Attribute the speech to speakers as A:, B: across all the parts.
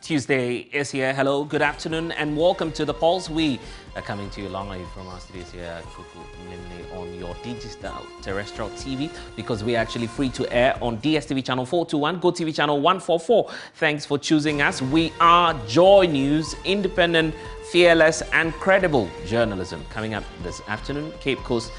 A: Tuesday is here. Hello, good afternoon, and welcome to The Pulse. We are coming to you live from our studios here at on your digital terrestrial TV, because we are actually free to air on DSTV channel 421, GoTV channel 144. Thanks for choosing us. We are Joy News, independent, fearless, and credible journalism. Coming up this afternoon, Cape Coast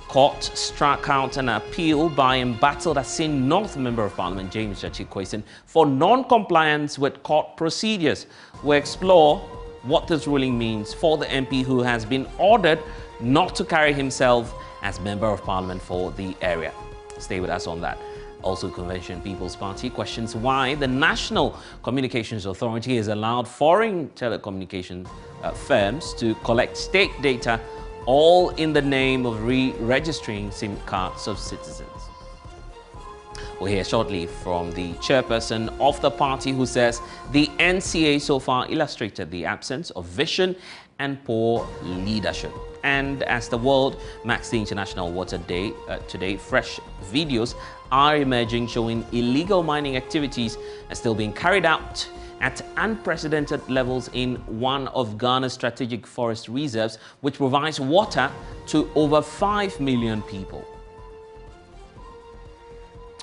A: Court struck out an appeal by embattled Asin North Member of Parliament James Jachikwason for non-compliance with court procedures. We'll explore what this ruling means for the MP who has been ordered not to carry himself as Member of Parliament for the area. Stay with us on that. Also, Convention People's Party questions why the National Communications Authority has allowed foreign telecommunication firms to collect state data, all in the name of re-registering SIM cards of citizens. We'll hear shortly from the chairperson of the party, who says the NCA so far illustrated the absence of vision and poor leadership. And as the world marks the International Water Day today, fresh videos are emerging showing illegal mining activities are still being carried out at unprecedented levels in one of Ghana's strategic forest reserves, which provides water to over 5 million people.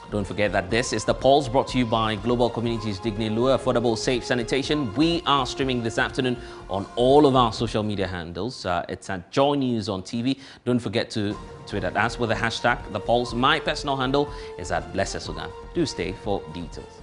A: Don't forget that this is The Pulse, brought to you by Global Communities Digny Lure, Affordable Safe Sanitation. We are streaming this afternoon on all of our social media handles. It's at JoyNews on TV. Don't forget to tweet at us with the hashtag The Pulse. My personal handle is at BlessEsogan. Do stay for details.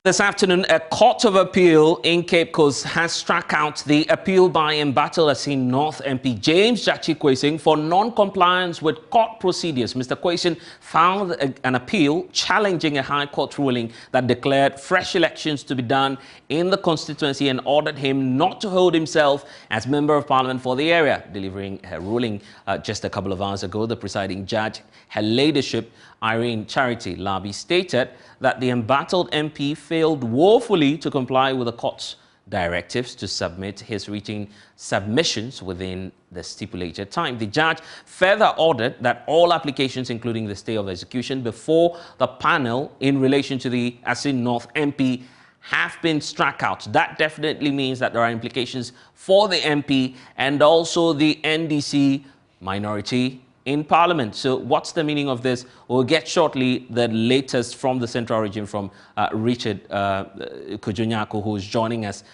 A: This afternoon, a court of appeal in Cape Coast has struck out the appeal by embattled Asin North MP James Jachikwason for non-compliance with court procedures. Mr. Kwason filed an appeal challenging a High Court ruling that declared fresh elections to be done in the constituency and ordered him not to hold himself as Member of Parliament for the area. Delivering her ruling just a couple of hours ago, the presiding judge, Her Ladyship Irene Charity Labi, stated that the embattled MP failed woefully to comply with the court's directives to submit his written submissions within the stipulated time. The judge further ordered that all applications, including the stay of execution before the panel in relation to the Asin North MP, have been struck out. That definitely means that there are implications for the MP and also the NDC minority in Parliament. So what's the meaning of this? We'll get shortly the latest from the Central Region from Richard Kujunyaku, who is joining us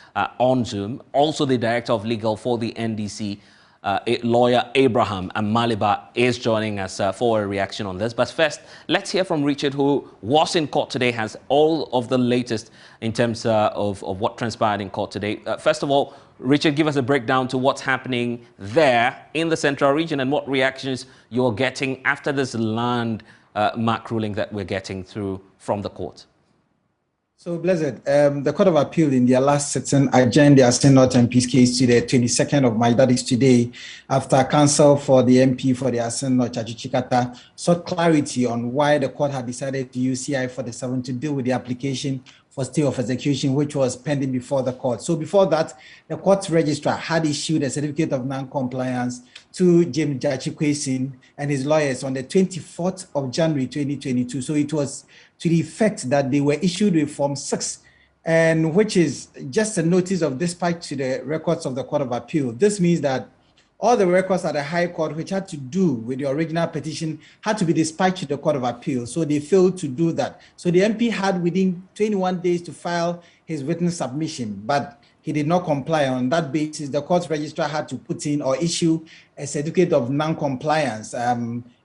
A: on Zoom. Also the Director of Legal for the NDC, lawyer Abraham Amaliba, is joining us for a reaction on this. But first, let's hear from Richard, who was in court today, has all of the latest in terms of what transpired in court today. First of all, Richard, give us a breakdown to what's happening there in the Central Region and what reactions you're getting after this landmark ruling that we're getting through from the court.
B: So, Blessed, the Court of Appeal in their last sitting adjourned the Asin North MP's case to the 22nd of March, that is today, after counsel for the MP for the Asin North, Chachichikata, sought clarity on why the court had decided to use CI 47 to deal with the application for stay of execution, which was pending before the court. So before that, the court's registrar had issued a certificate of non-compliance to James Jachikwason and his lawyers on the 24th of January 2022. So it was to the effect that they were issued with Form 6, and which is just a notice of dispatch to the records of the Court of Appeal. This means that all the records at the High Court, which had to do with the original petition, had to be dispatched to the Court of Appeal. So they failed to do that. So the MP had within 21 days to file his written submission, but he did not comply. On that basis, the court's registrar had to put in or issue a certificate of non-compliance,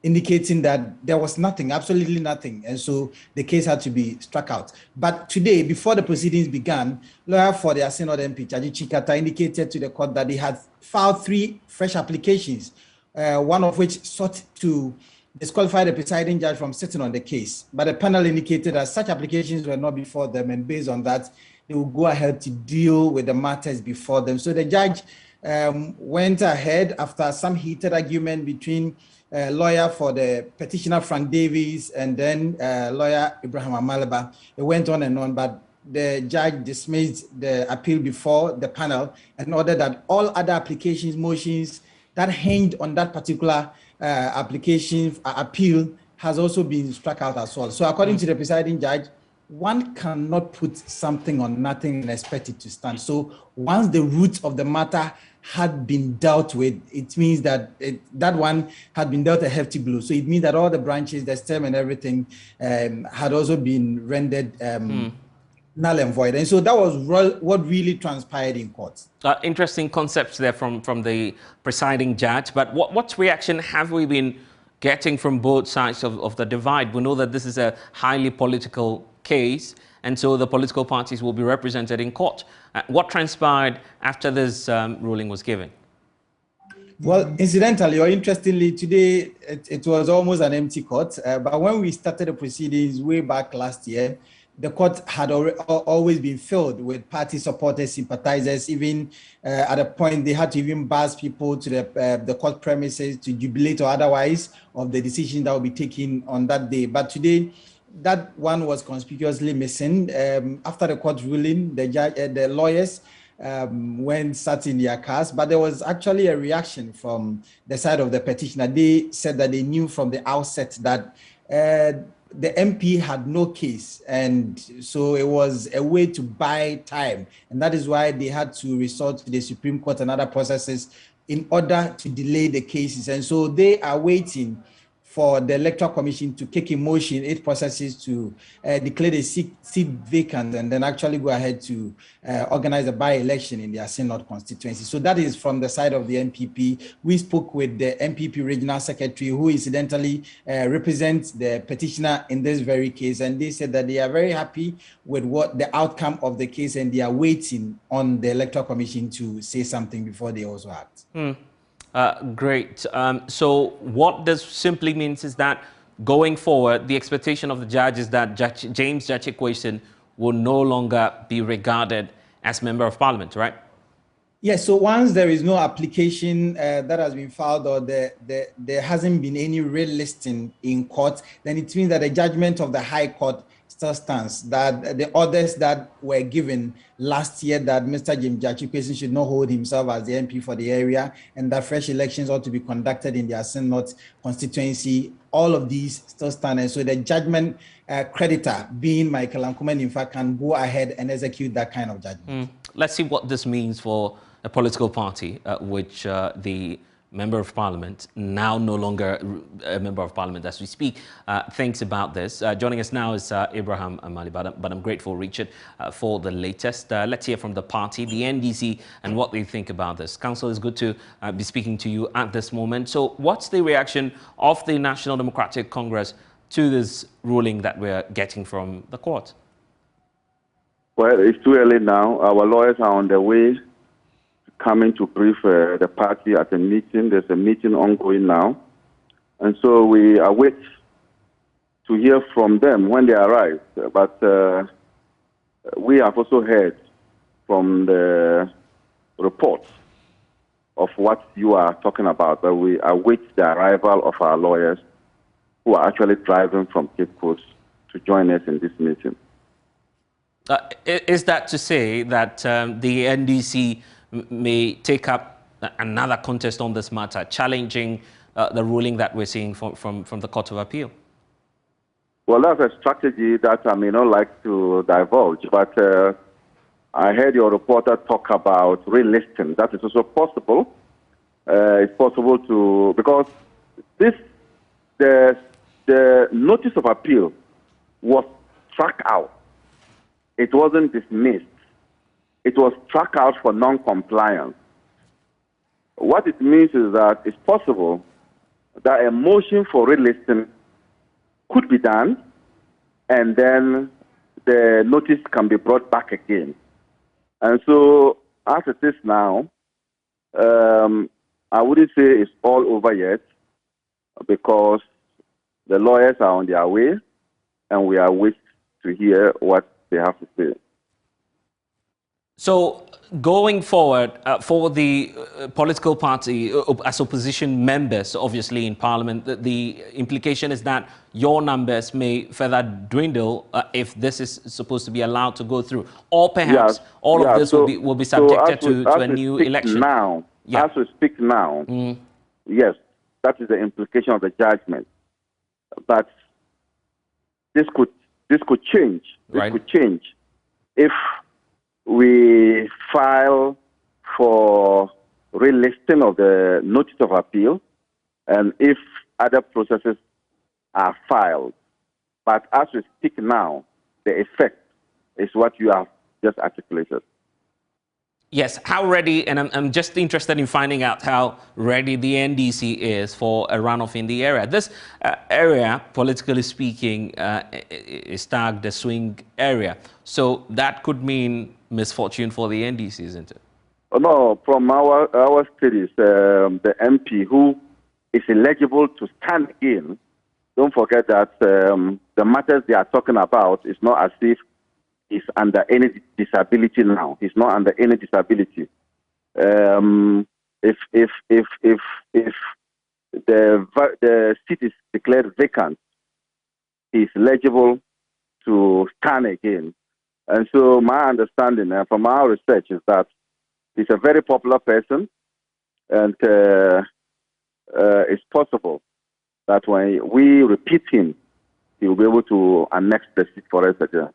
B: indicating that there was nothing, absolutely nothing. And so the case had to be struck out. But today, before the proceedings began, lawyer for the Asin North MP, Chaji Chikata, indicated to the court that they had filed 3 fresh applications, one of which sought to disqualify the presiding judge from sitting on the case. But the panel indicated that such applications were not before them, and based on that, they will go ahead to deal with the matters before them. So the judge went ahead after some heated argument between lawyer for the petitioner Frank Davies and then lawyer Abraham Amaliba. It went on and on, but the judge dismissed the appeal before the panel and ordered that all other applications, motions that hinged on that particular application appeal has also been struck out as well. So according to the presiding judge, one cannot put something on nothing and expect it to stand. So once the roots of the matter had been dealt with, it means that that one had been dealt a hefty blow. So it means that all the branches, the stem and everything had also been rendered null and void. And so that was what really transpired in court.
A: Interesting concepts there from the presiding judge. But what reaction have we been getting from both sides of the divide? We know that this is a highly political case, and so the political parties will be represented in court. What transpired after this ruling was given?
B: Well, incidentally or interestingly, today it was almost an empty court. But when we started the proceedings way back last year, the court had always been filled with party supporters, sympathizers. Even at a point, they had to even buzz people to the court premises to jubilate or otherwise of the decision that will be taken on that day. But today, that one was conspicuously missing. After the court ruling, the lawyers sat in their cars, but there was actually a reaction from the side of the petitioner. They said that they knew from the outset that the MP had no case, and so it was a way to buy time, and that is why they had to resort to the Supreme Court and other processes in order to delay the cases. And so they are waiting for the Electoral Commission to kick in motion its processes to declare the seat vacant and then actually go ahead to organize a by-election in their Synod constituency. So that is from the side of the MPP. We spoke with the MPP Regional Secretary, who incidentally represents the petitioner in this very case, and they said that they are very happy with what the outcome of the case, and they are waiting on the Electoral Commission to say something before they also act.
A: Great. So what this simply means is that going forward, the expectation of the judge is that James Jachikwason will no longer be regarded as Member of Parliament, right?
B: Yes, so once there is no application that has been filed or there hasn't been any relisting in court, then it means that the judgment of the High Court still stands, that the orders that were given last year that Mr. James Jachikwason should not hold himself as the MP for the area and that fresh elections ought to be conducted in the Asin North constituency, all of these still stand. And so the judgment creditor, being Michael Ankuman, in fact, can go ahead and execute that kind of judgment.
A: Let's see what this means for a political party, which the Member of Parliament, now no longer a Member of Parliament as we speak, thinks about this. Joining us now is Abraham Amali, but I'm grateful, Richard, for the latest. Let's hear from the party, the NDC, and what they think about this. Council, it's good to be speaking to you at this moment. So what's the reaction of the National Democratic Congress to this ruling that we're getting from the court?
C: Well, it's too early now. Our lawyers are on their way coming to brief the party at a meeting. There's a meeting ongoing now. And so we await to hear from them when they arrive. But we have also heard from the reports of what you are talking about, but we await the arrival of our lawyers who are actually driving from Cape Coast to join us in this meeting.
A: Is that to say that the NDC may take up another contest on this matter, challenging the ruling that we're seeing from the Court of Appeal?
C: Well, that's a strategy that I may not like to divulge, but I heard your reporter talk about relisting. That is also possible. It's possible to, because the notice of appeal was struck out. It wasn't dismissed. It was struck out for non-compliance. What it means is that it's possible that a motion for relisting could be done, and then the notice can be brought back again. And so, as it is now, I wouldn't say it's all over yet, because the lawyers are on their way, and we are waiting to hear what they have to say.
A: So going forward, for the political party as opposition members, obviously in Parliament, the implication is that your numbers may further dwindle if this is supposed to be allowed to go through, or perhaps all of this will be subjected to a new election.
C: Now,
A: Yeah.
C: As we speak now, yes, that is the implication of the judgment. But this could change. This
A: Right.
C: could change if we file for relisting of the notice of appeal and if other processes are filed. But as we speak now, the effect is what you have just articulated.
A: Yes, how ready, and I'm just interested in finding out how ready the NDC is for a runoff in the area. This area, politically speaking, is tagged a swing area. So that could mean misfortune for the NDC, isn't it?
C: No, from our studies, the MP who is eligible to stand again, don't forget that the matters they are talking about is not as if he's under any disability now. He's not under any disability. If the seat is declared vacant, he's eligible to stand again. And so my understanding from our research is that he's a very popular person, and it's possible that when we repeat him, he will be able to annex the seat for us again.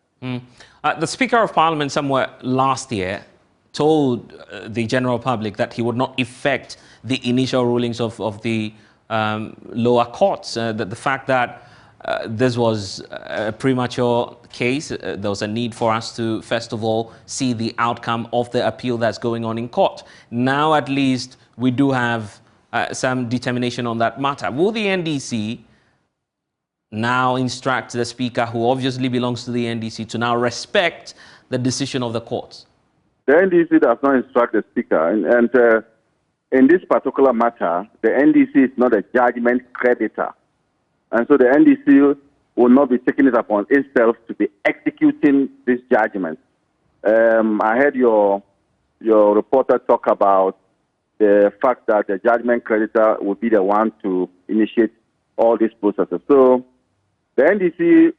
A: The Speaker of Parliament somewhere last year told the general public that he would not effect the initial rulings of the lower courts. The fact that this was a premature case, there was a need for us to, first of all, see the outcome of the appeal that's going on in court. Now, at least, we do have some determination on that matter. Will the NDC now instruct the Speaker, who obviously belongs to the NDC, to now respect the decision of the courts?
C: The NDC does not instruct the Speaker. And in this particular matter, the NDC is not a judgment creditor. And so the NDC will not be taking it upon itself to be executing this judgment. I heard your reporter talk about the fact that the judgment creditor will be the one to initiate all these processes. So the NDC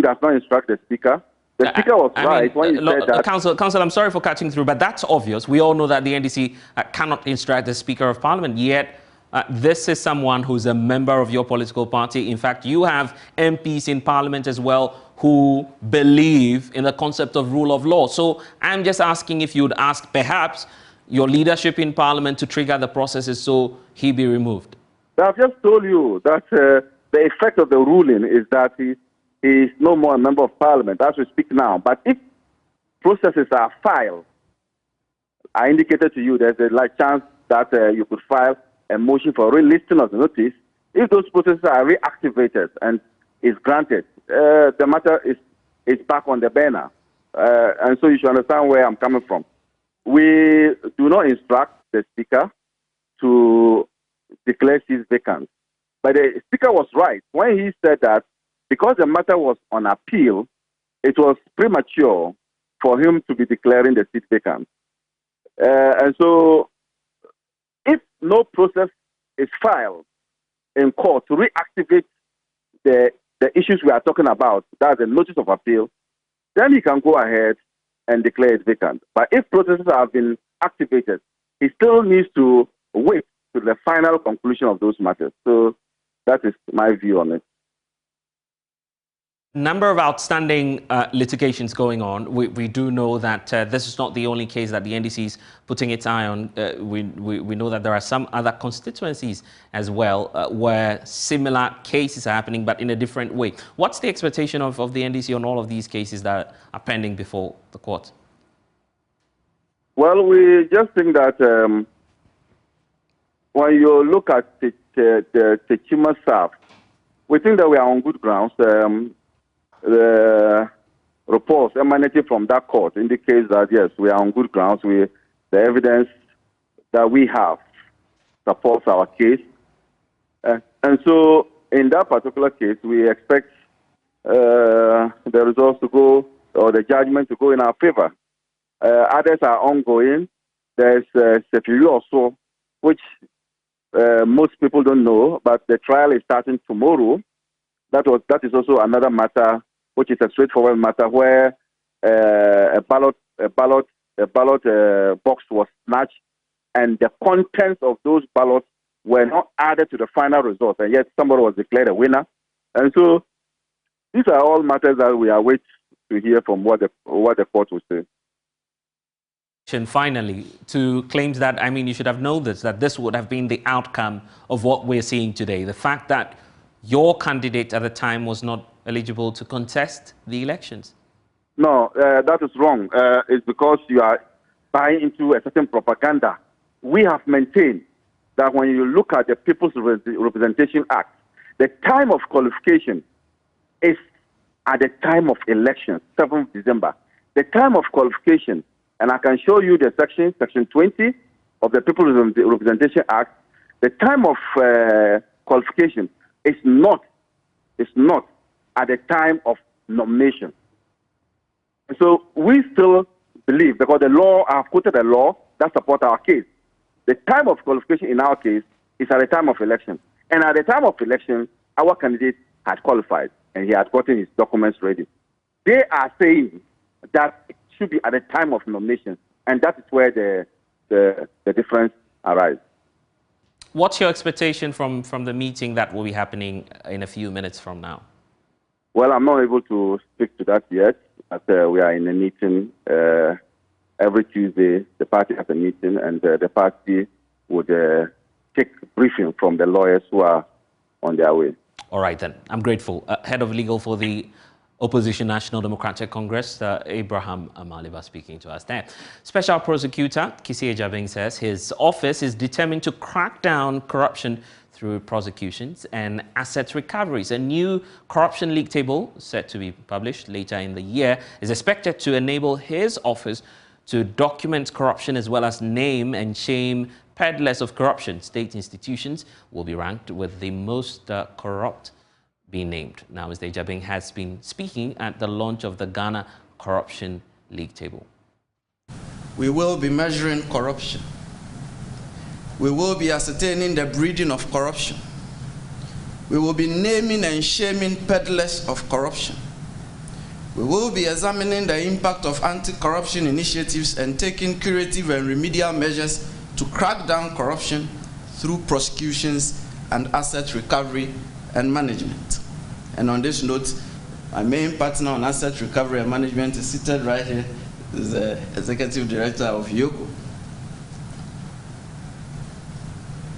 C: does not instruct the Speaker. The Speaker was right when he said that...
A: Council, I'm sorry for cutting through, but that's obvious. We all know that the NDC cannot instruct the Speaker of Parliament, yet this is someone who's a member of your political party. In fact, you have MPs in Parliament as well who believe in the concept of rule of law. So I'm just asking if you'd ask perhaps your leadership in Parliament to trigger the processes so he be removed.
C: I've just told you that the effect of the ruling is that he is no more a member of Parliament as we speak now. But if processes are filed, I indicated to you there's a chance that you could file a motion for relisting of the notice. If those processes are reactivated and is granted, the matter is back on the burner. And so you should understand where I'm coming from. We do not instruct the Speaker to declare seats vacant. But the Speaker was right when he said that because the matter was on appeal, it was premature for him to be declaring the seat vacant. And so if no process is filed in court to reactivate the issues we are talking about, that's a notice of appeal, then he can go ahead and declare it vacant. But if processes have been activated, he still needs to wait to the final conclusion of those matters. So that is my view on it.
A: Number of outstanding litigations going on. We do know that this is not the only case that the NDC is putting its eye on. We know that there are some other constituencies as well where similar cases are happening, but in a different way. What's the expectation of the NDC on all of these cases that are pending before the court?
C: Well, we just think that when you look at the Techima South, we think that we are on good grounds. The reports emanating from that court indicates that, yes, we are on good grounds. The evidence that we have supports our case. And so in that particular case, we expect the results to go, or the judgment to go in our favor. Others are ongoing. There's Sefiru also, which most people don't know, but the trial is starting tomorrow. That is also another matter, which is a straightforward matter where a ballot box was snatched, and the contents of those ballots were not added to the final result, and yet somebody was declared a winner. And so these are all matters that we are waiting to hear from what the court will say.
A: Finally, to claims that, I mean, you should have known that this would have been the outcome of what we're seeing today. The fact that your candidate at the time was not eligible to contest the elections.
C: No, that is wrong. It's because you are buying into a certain propaganda. We have maintained that when you look at the People's Representation Act, the time of qualification is at the time of election, 7th December. The time of qualification, and I can show you the section 20 of the People's Representation Act, the time of qualification is not at the time of nomination. So we still believe, because the law, I have quoted the law that supports our case. The time of qualification in our case is at the time of election. And at the time of election, our candidate had qualified and he had gotten his documents ready. They are saying that it should be at the time of nomination, and that is where the difference arises.
A: What's your expectation from the meeting that will be happening in a few minutes from now?
C: Well, I'm not able to speak to that yet, but we are in a meeting. Every Tuesday, the party has a meeting, and the party would take briefing from the lawyers who are on their way.
A: All right, then. I'm grateful. Head of Legal for the Opposition National Democratic Congress, Abraham Amaliba, speaking to us there. Special Prosecutor Kisi Ejabing says his office is determined to crack down corruption through prosecutions and asset recoveries. A new corruption league table, set to be published later in the year, is expected to enable his office to document corruption as well as name and shame peddlers of corruption. State institutions will be ranked with the most corrupt being named. Now, Mr. Ejabing has been speaking at the launch of the Ghana Corruption League table.
D: We will be measuring corruption. We will be ascertaining the breeding of corruption. We will be naming and shaming peddlers of corruption. We will be examining the impact of anti-corruption initiatives and taking curative and remedial measures to crack down corruption through prosecutions and asset recovery and management. And on this note, my main partner on asset recovery and management is seated right here, is the Executive Director of YOCO.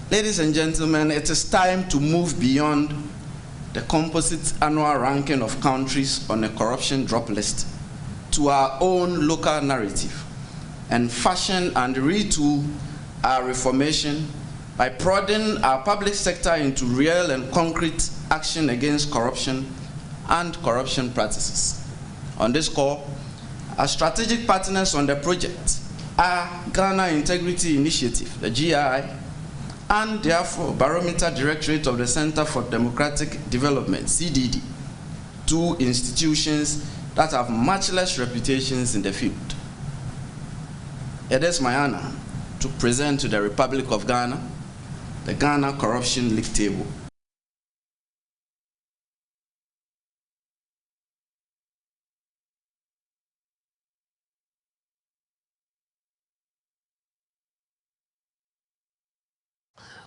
D: Ladies and gentlemen, it is time to move beyond the composite annual ranking of countries on a corruption drop list to our own local narrative and fashion and retool our reformation by prodding our public sector into real and concrete action against corruption and corruption practices. On this call, our strategic partners on the project are Ghana Integrity Initiative, the GI, and therefore Barometer Directorate of the Center for Democratic Development, CDD, two institutions that have matchless reputations in the field. It is my honor to present to the Republic of Ghana the Ghana Corruption League table.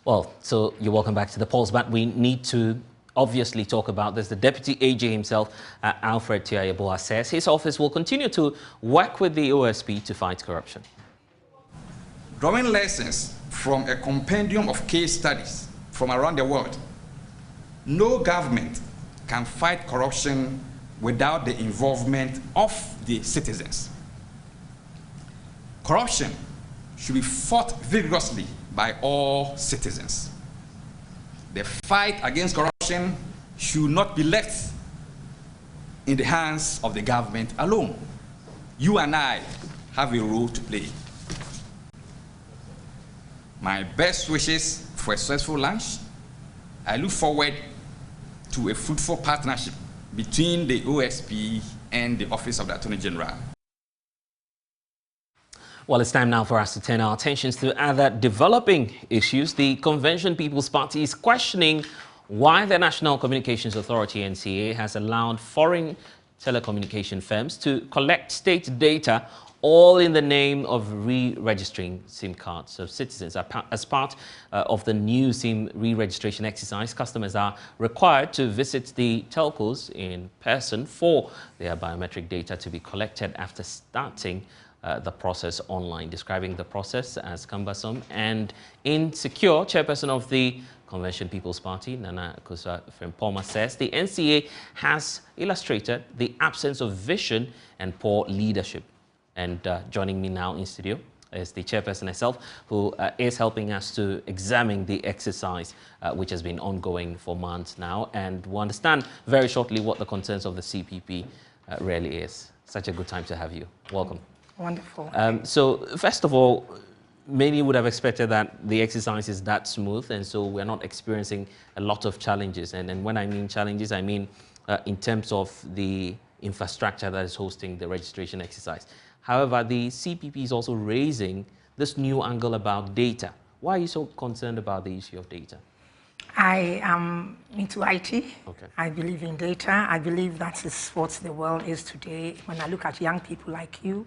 A: Well, so you're welcome back to the polls, but we need to obviously talk about this. The Deputy AG himself, Alfred Tiayeboa, says his office will continue to work with the OSP to fight corruption.
E: Drawing lessons from a compendium of case studies from around the world, no government can fight corruption without the involvement of the citizens. Corruption should be fought vigorously by all citizens. The fight against corruption should not be left in the hands of the government alone. You and I have a role to play. My best wishes for a successful launch. I look forward to a fruitful partnership between the OSP and the Office of the Attorney General.
A: Well, it's time now for us to turn our attentions to other developing issues. The Convention People's Party is questioning why the National Communications Authority, NCA, has allowed foreign telecommunication firms to collect state data, all in the name of re-registering SIM cards of citizens. As part of the new SIM re-registration exercise, customers are required to visit the telcos in person for their biometric data to be collected after starting the process online. Describing the process as cumbersome and insecure, chairperson of the Convention People's Party, Nana Akosua-Frimpong, says the NCA has illustrated the absence of vision and poor leadership. And joining me now in studio is the chairperson herself, who is helping us to examine the exercise, which has been ongoing for months now, and we'll understand very shortly what the concerns of the CPP really is. Such a good time to have you. Welcome.
F: Wonderful.
A: So first of all, many would have expected that the exercise is that smooth, and so we're not experiencing a lot of challenges. And when I mean challenges, I mean in terms of the infrastructure that is hosting the registration exercise. However, the CPP is also raising this new angle about data. Why are you so concerned about the issue of data?
F: I am into IT.
A: Okay.
F: I believe in data. I believe that is what the world is today. When I look at young people like you,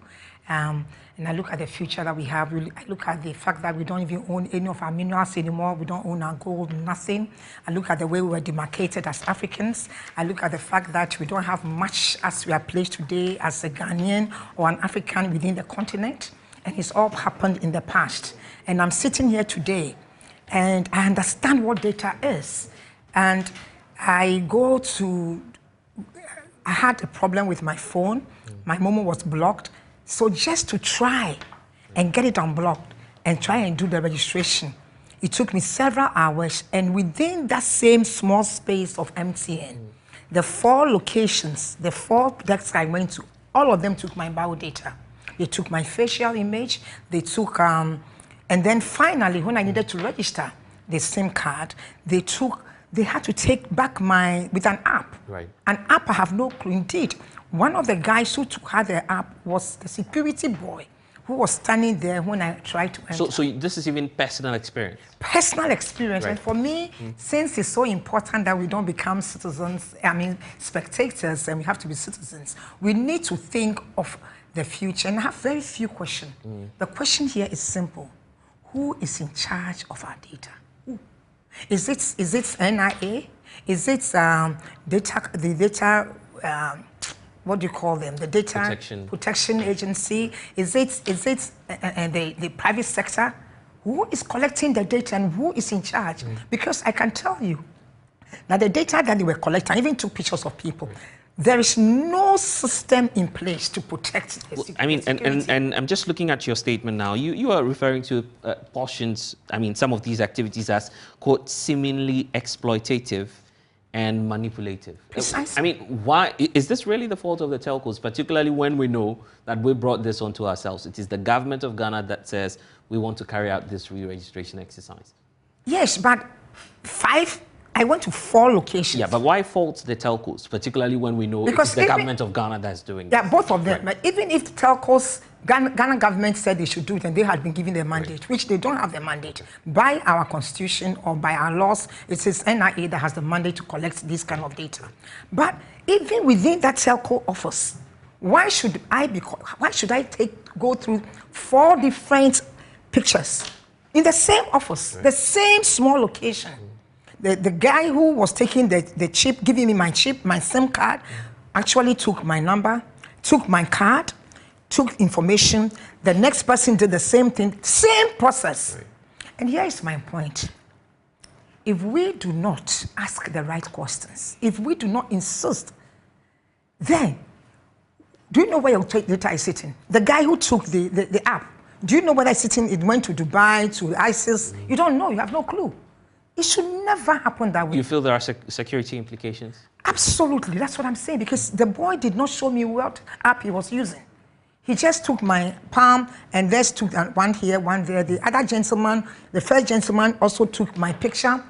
F: and I look at the future that we have, I look at the fact that we don't even own any of our minerals anymore. We don't own our gold, nothing. I look at the way we were demarcated as Africans. I look at the fact that we don't have much as we are placed today as a Ghanaian or an African within the continent. And it's all happened in the past. And I'm sitting here today and I understand what data is. And I had a problem with my phone. My Momo was blocked. So just to try and get it unblocked and try and do the registration, it took me several hours. And within that same small space of MTN, the 4 locations, the 4 desks I went to, all of them took my bio data. They took my facial image, they took, and then finally, when I needed to register the SIM card, they had to take back with an app.
A: Right.
F: An app I have no clue. Indeed, one of the guys who had the app was the security boy who was standing there when I tried to enter.
A: So this is even personal experience?
F: Personal experience.
A: Right.
F: And for me, since it's so important that we don't become citizens, spectators, and we have to be citizens, we need to think of the future. And I have very few questions. The question here is simple. Who is in charge of our data? Who? Is it NIA? Is it what do you call them? The data protection agency? Is it the private sector? Who is collecting the data and who is in charge? Because I can tell you that the data that they were collecting, I even took pictures of people. There is no system in place to protect the security.
A: And I'm just looking at your statement now. You are referring to portions, some of these activities as, quote, seemingly exploitative and manipulative.
F: Precisely.
A: Why is this really the fault of the telcos, particularly when we know that we brought this onto ourselves? It is the government of Ghana that says we want to carry out this re-registration exercise.
F: Yes, but I went to 4 locations.
A: Yeah, but why fault the telcos, particularly when we know it's the government of Ghana that's doing
F: Yeah,
A: this?
F: both of them.
A: Right.
F: But even if the telcos, Ghana government said they should do it and they had been given the mandate, which they don't have the mandate. By our constitution or by our laws, it is NIA that has the mandate to collect this kind of data. But even within that telco office, why should I go through 4 different pictures in the same office, the same small location? The guy who was taking the chip, giving me my chip, my SIM card, actually took my number, took my card, took information. The next person did the same thing, same process. Right. And here is my point. If we do not ask the right questions, if we do not insist, then do you know where your data is sitting? The guy who took the app, do you know whether it's sitting, it went to Dubai, to ISIS? You don't know, you have no clue. It should never happen that way.
A: You feel there are security implications?
F: Absolutely, that's what I'm saying, because the boy did not show me what app he was using. He just took my palm and just took one here, one there. The other gentleman, the first gentleman also took my picture,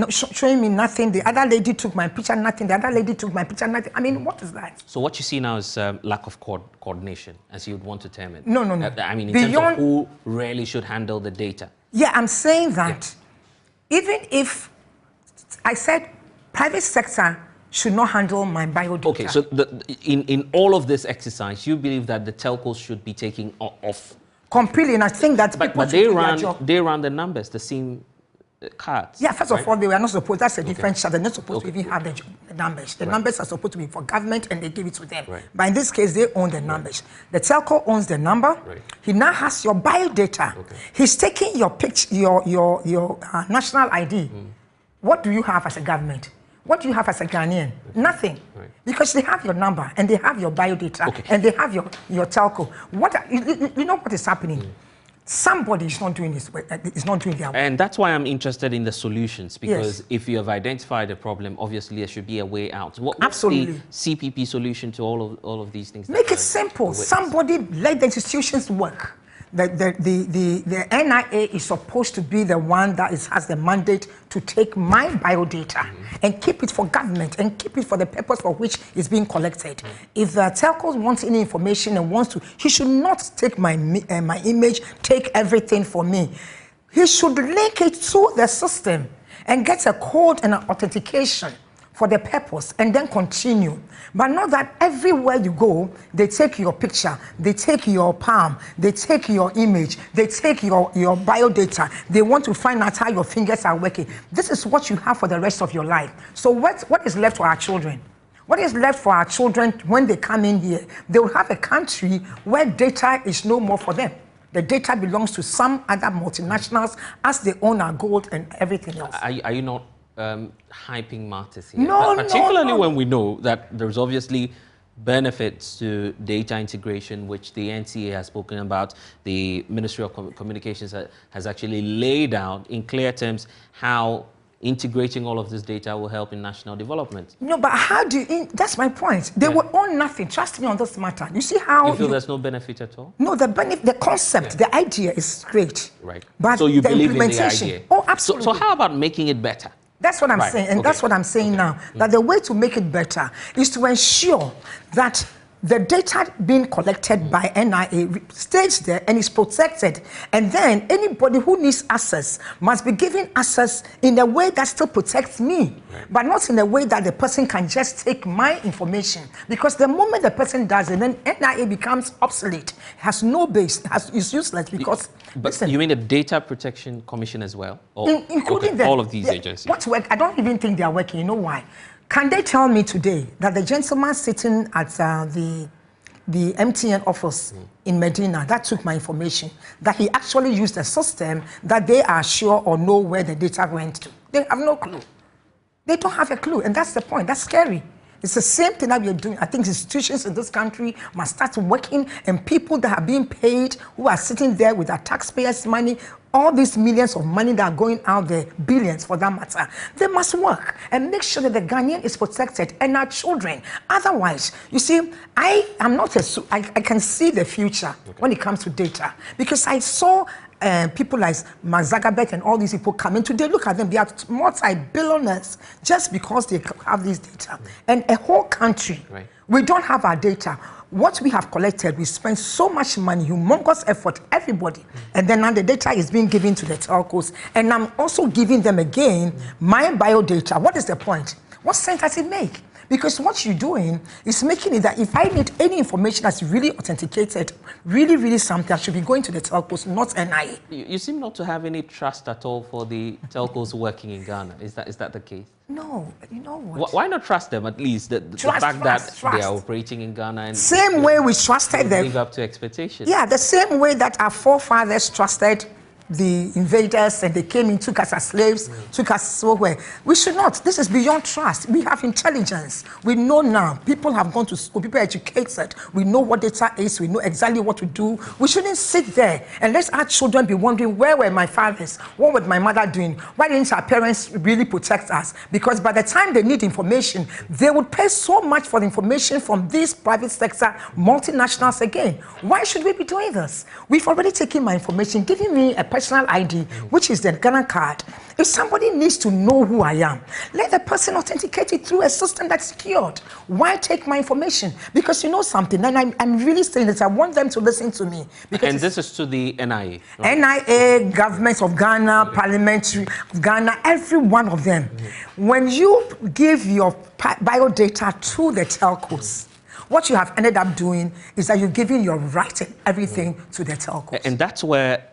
F: showing me nothing. The other lady took my picture, nothing. The other lady took my picture, nothing. I mean, what is that?
A: So what you see now is lack of coordination, as you would want to term it.
F: No.
A: I mean, in terms of who really should handle the data.
F: Yeah, I'm saying that even if I said private sector should not handle my biodata.
A: Okay, so in all of this exercise, you believe that the telcos should be taking off
F: completely, and I think that
A: but they ran the numbers, the same cards.
F: Yeah, first of all, they were not supposed. That's a different chart. They're not supposed to even have the numbers. The numbers are supposed to be for government, and they give it to them.
A: Right.
F: But in this case, they own the numbers. The telco owns the number.
A: Right.
F: He now has your biodata.
A: Okay.
F: He's taking your picture, your national ID. What do you have as a government? What do you have as a Ghanaian? Nothing. Right. Because they have your number and they have your biodata and they have your telco. You know what is happening? Somebody is not doing this. Is not doing their work.
A: And that's why I'm interested in the solutions, because if you have identified a problem, obviously there should be a way out. What's the CPP solution to all of these things?
F: Make it simple. Somebody let the institutions work. The NIA is supposed to be the one that has the mandate to take my biodata and keep it for government and keep it for the purpose for which it's being collected. If the telcos wants any information and wants to, he should not take my image, take everything for me. He should link it to the system and get a code and an authentication for the purpose and then continue. But not that everywhere you go, they take your picture, they take your palm, they take your image, they take your biodata. They want to find out how your fingers are working. This is what you have for the rest of your life. So what is left for our children? What is left for our children when they come in here? They will have a country where data is no more for them. The data belongs to some other multinationals as they own our gold and everything else.
A: Are you not hyping matters here?
F: No,
A: particularly when we know that there's obviously benefits to data integration, which the NCA has spoken about. The Ministry of Communications has actually laid out in clear terms how integrating all of this data will help in national development.
F: No, but how do you, that's my point. They will own nothing. Trust me on this matter. You see how...
A: You feel there's no benefit at all?
F: No, the concept, the idea is great.
A: Right.
F: But
A: so you
F: the
A: believe in the
F: implementation...
A: idea?
F: Oh, absolutely.
A: So how about making it better?
F: That's what I'm saying, and that's what I'm saying now, that the way to make it better is to ensure that the data being collected by NIA stays there and is protected. And then anybody who needs access must be given access in a way that still protects me, but not in a way that the person can just take my information. Because the moment the person does it, then NIA becomes obsolete, has no base, is useless because...
A: But listen, you mean the Data Protection Commission as well? Or,
F: including
A: all of these agencies?
F: What's work? I don't even think they are working. You know why? Can they tell me today that the gentleman sitting at the MTN office in Medina that took my information, that he actually used a system that they are sure or know where the data went to? They have no clue. They don't have a clue, and that's the point. That's scary. It's the same thing that we are doing. I think institutions in this country must start working, and people that are being paid, who are sitting there with their taxpayers' money, all these millions of money that are going out there, billions for that matter, they must work and make sure that the Ghanaian is protected and our children. Otherwise, you see, I can see the future when it comes to data, because I saw people like Mark Zuckerberg and all these people coming today. Look at them, they are multi-billionaires just because they have this data. And a whole country, we don't have our data. What we have collected, we spend so much money, humongous effort, everybody. And then now the data is being given to the telcos. And I'm also giving them again my biodata. What is the point? What sense does it make? Because what you're doing is making it that if I need any information that's really authenticated, really something, I should be going to the telcos, not NIA.
A: You seem not to have any trust at all for the telcos working in Ghana. Is that the case?
F: No, you know what?
A: Why not trust them at least? The fact that they are operating in Ghana and
F: same way we trusted them.
A: Live up to expectations.
F: Yeah, the same way that our forefathers trusted the invaders and they came in, took us as slaves, took us somewhere. We should not. This is beyond trust. We have intelligence. We know now. People have gone to school. People are educated. We know what data is. We know exactly what to do. We shouldn't sit there and let our children be wondering, where were my fathers? What was my mother doing? Why didn't our parents really protect us? Because by the time they need information, they would pay so much for the information from these private sector multinationals again. Why should we be doing this? We've already taken my information, giving me a personal ID, which is the Ghana card. If somebody needs to know who I am, let the person authenticate it through a system that's secured. Why take my information? Because you know something, and I'm really saying this, I want them to listen to me.
A: And this is to the NIA.
F: Right? NIA, government of Ghana, parliamentary of Ghana, every one of them. When you give your biodata to the telcos, what you have ended up doing is that you're giving your right and everything to the telcos.
A: And that's where,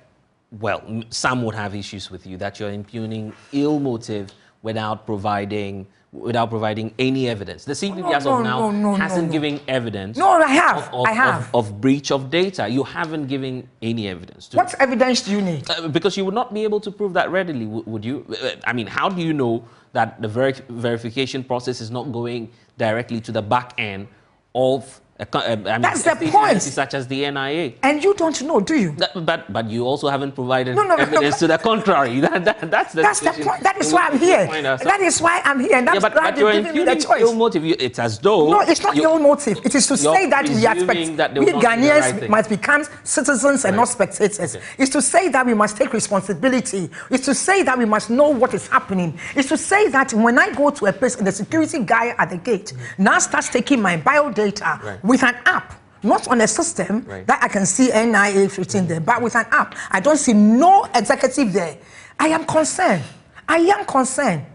A: well, some would have issues with you, that you're impugning ill motive without providing any evidence. The CPP as of now hasn't given evidence.
F: No, I have.
A: Of breach of data. You haven't given any evidence.
F: What evidence do you need?
A: Because you would not be able to prove that readily, would you? I mean, how do you know that the verification process is not going directly to the back end of
F: that's the point.
A: Such as the NIA.
F: And you don't know, do you?
A: But you also haven't provided evidence to the contrary. That's the
F: point. That is why I'm here. That is why I'm here. And that's why you're giving me the choice.
A: Ill motive. It's as though...
F: No, it's not ill motive. It is to say that we expect we Ghanaians must become citizens and not spectators. Okay. It's to say that we must take responsibility. It's to say that we must know what is happening. It's to say that when I go to a place and the security guy at the gate now starts taking my biodata with an app, not on a system that I can see NIA written there, but with an app. I don't see no executive there. I am concerned. I am concerned.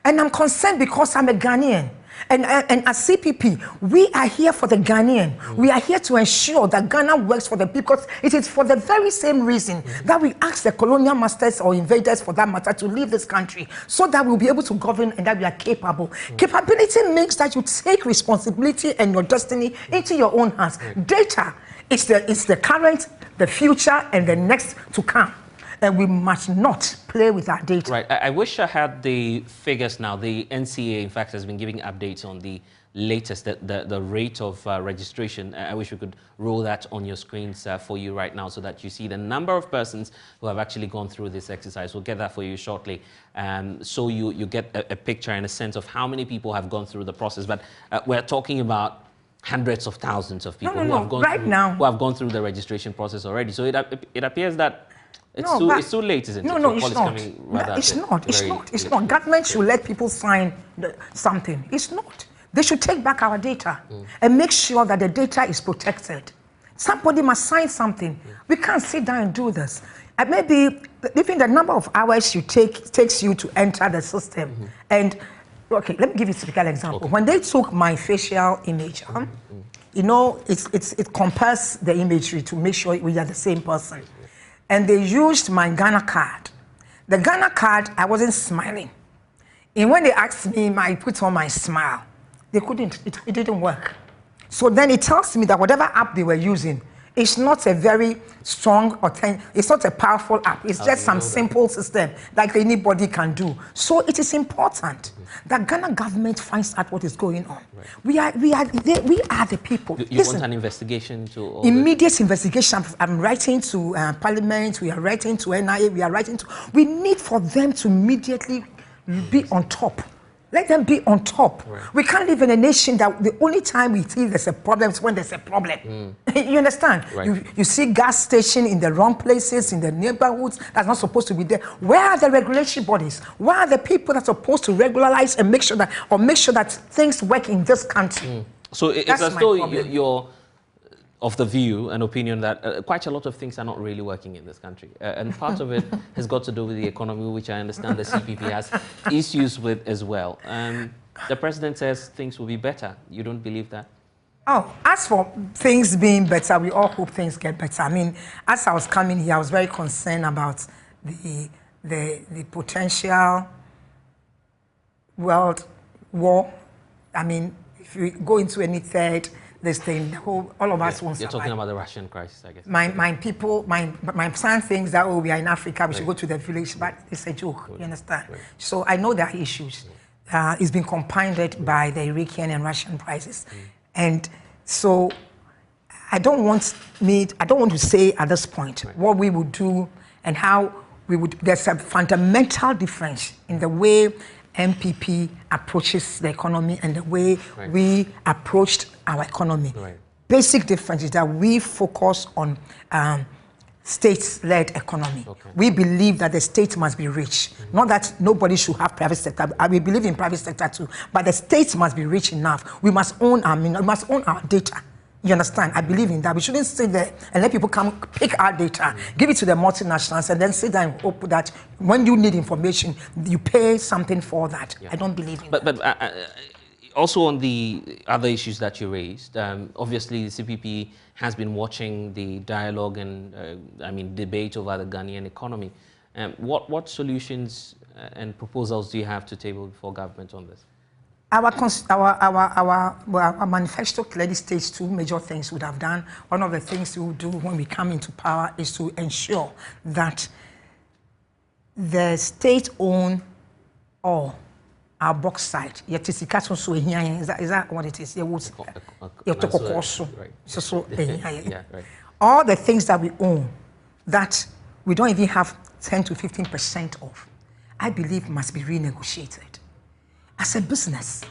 F: And I'm concerned because I'm a Ghanaian. And as CPP, we are here for the Ghanaian. We are here to ensure that Ghana works for the people. Because it is for the very same reason that we ask the colonial masters or invaders, for that matter, to leave this country, so that we'll be able to govern and that we are capable. Capability means that you take responsibility and your destiny into your own hands. Data is the current, the future, and the next to come. And we must not play with our data.
A: Right. I wish I had the figures now. The NCA, in fact, has been giving updates on the latest, the rate of registration. I wish we could roll that on your screens for you right now so that you see the number of persons who have actually gone through this exercise. We'll get that for you shortly. So you get a picture and a sense of how many people have gone through the process. But we're talking about hundreds of thousands of people who have gone through the registration process already. So it appears that it's too late, isn't it?
F: No, it's not. It's not. Government should let people sign something. It's not. They should take back our data and make sure that the data is protected. Somebody must sign something. We can't sit down and do this. And maybe even the number of hours you takes you to enter the system. And okay, let me give you a typical example. Okay. When they took my facial image, you know, it compares the imagery to make sure we are the same person. And they used my Ghana card. The Ghana card, I wasn't smiling. And when they asked me, I put on my smile. They couldn't, it didn't work. So then it tells me that whatever app they were using, it's not a very strong, it's not a powerful app. It's just some simple system like anybody can do. So it is important that Ghana government finds out what is going on. Right. We are the people.
A: You want an investigation to all
F: immediate investigation. I'm writing to Parliament. We are writing to NIA. We need for them to immediately be on top. Let them be on top. Right. We can't live in a nation that the only time we see there's a problem is when there's a problem. You understand? Right. You see gas station in the wrong places, in the neighborhoods, that's not supposed to be there. Where are the regulatory bodies? Where are the people that are supposed to regularize and make sure that things work in this country?
A: So it's as though you're of the view and opinion that quite a lot of things are not really working in this country. And part of it has got to do with the economy, which I understand the CPP has issues with as well. The president says things will be better. You don't believe that?
F: Oh, as for things being better, we all hope things get better. I mean, as I was coming here, I was very concerned about the potential world war. I mean, if we go into any third, this thing, the whole, all of us won't
A: You're
F: survive.
A: talking about the Russian crisis, I guess.
F: My son thinks that, oh, we are in Africa, we should go to the village, but it's a joke, you understand? So I know there are issues. It's been compounded by the Iranian and Russian crisis. And so I don't want to say at this point what we would do and how we would. There's a fundamental difference in the way MPP approaches the economy and the way we approached our economy. Basic difference is that we focus on state-led economy. We believe that the state must be rich. Not that nobody should have private sector. We believe in private sector too, but the state must be rich enough. We must own our data. You understand? I believe in that. We shouldn't sit there and let people come pick our data, give it to the multinationals, and then sit there and hope that when you need information, you pay something for that. I don't believe in that.
A: But also on the other issues that you raised, obviously the CPP has been watching the dialogue and debate over the Ghanaian economy. What solutions and proposals do you have to table before government on this?
F: Our manifesto clearly states two major things we would have done. One of the things we will do when we come into power is to ensure that the state-owned all our bauxite. Is that what it is? All the things that we own that we don't even have 10 to 15% of, I believe must be renegotiated. As a business,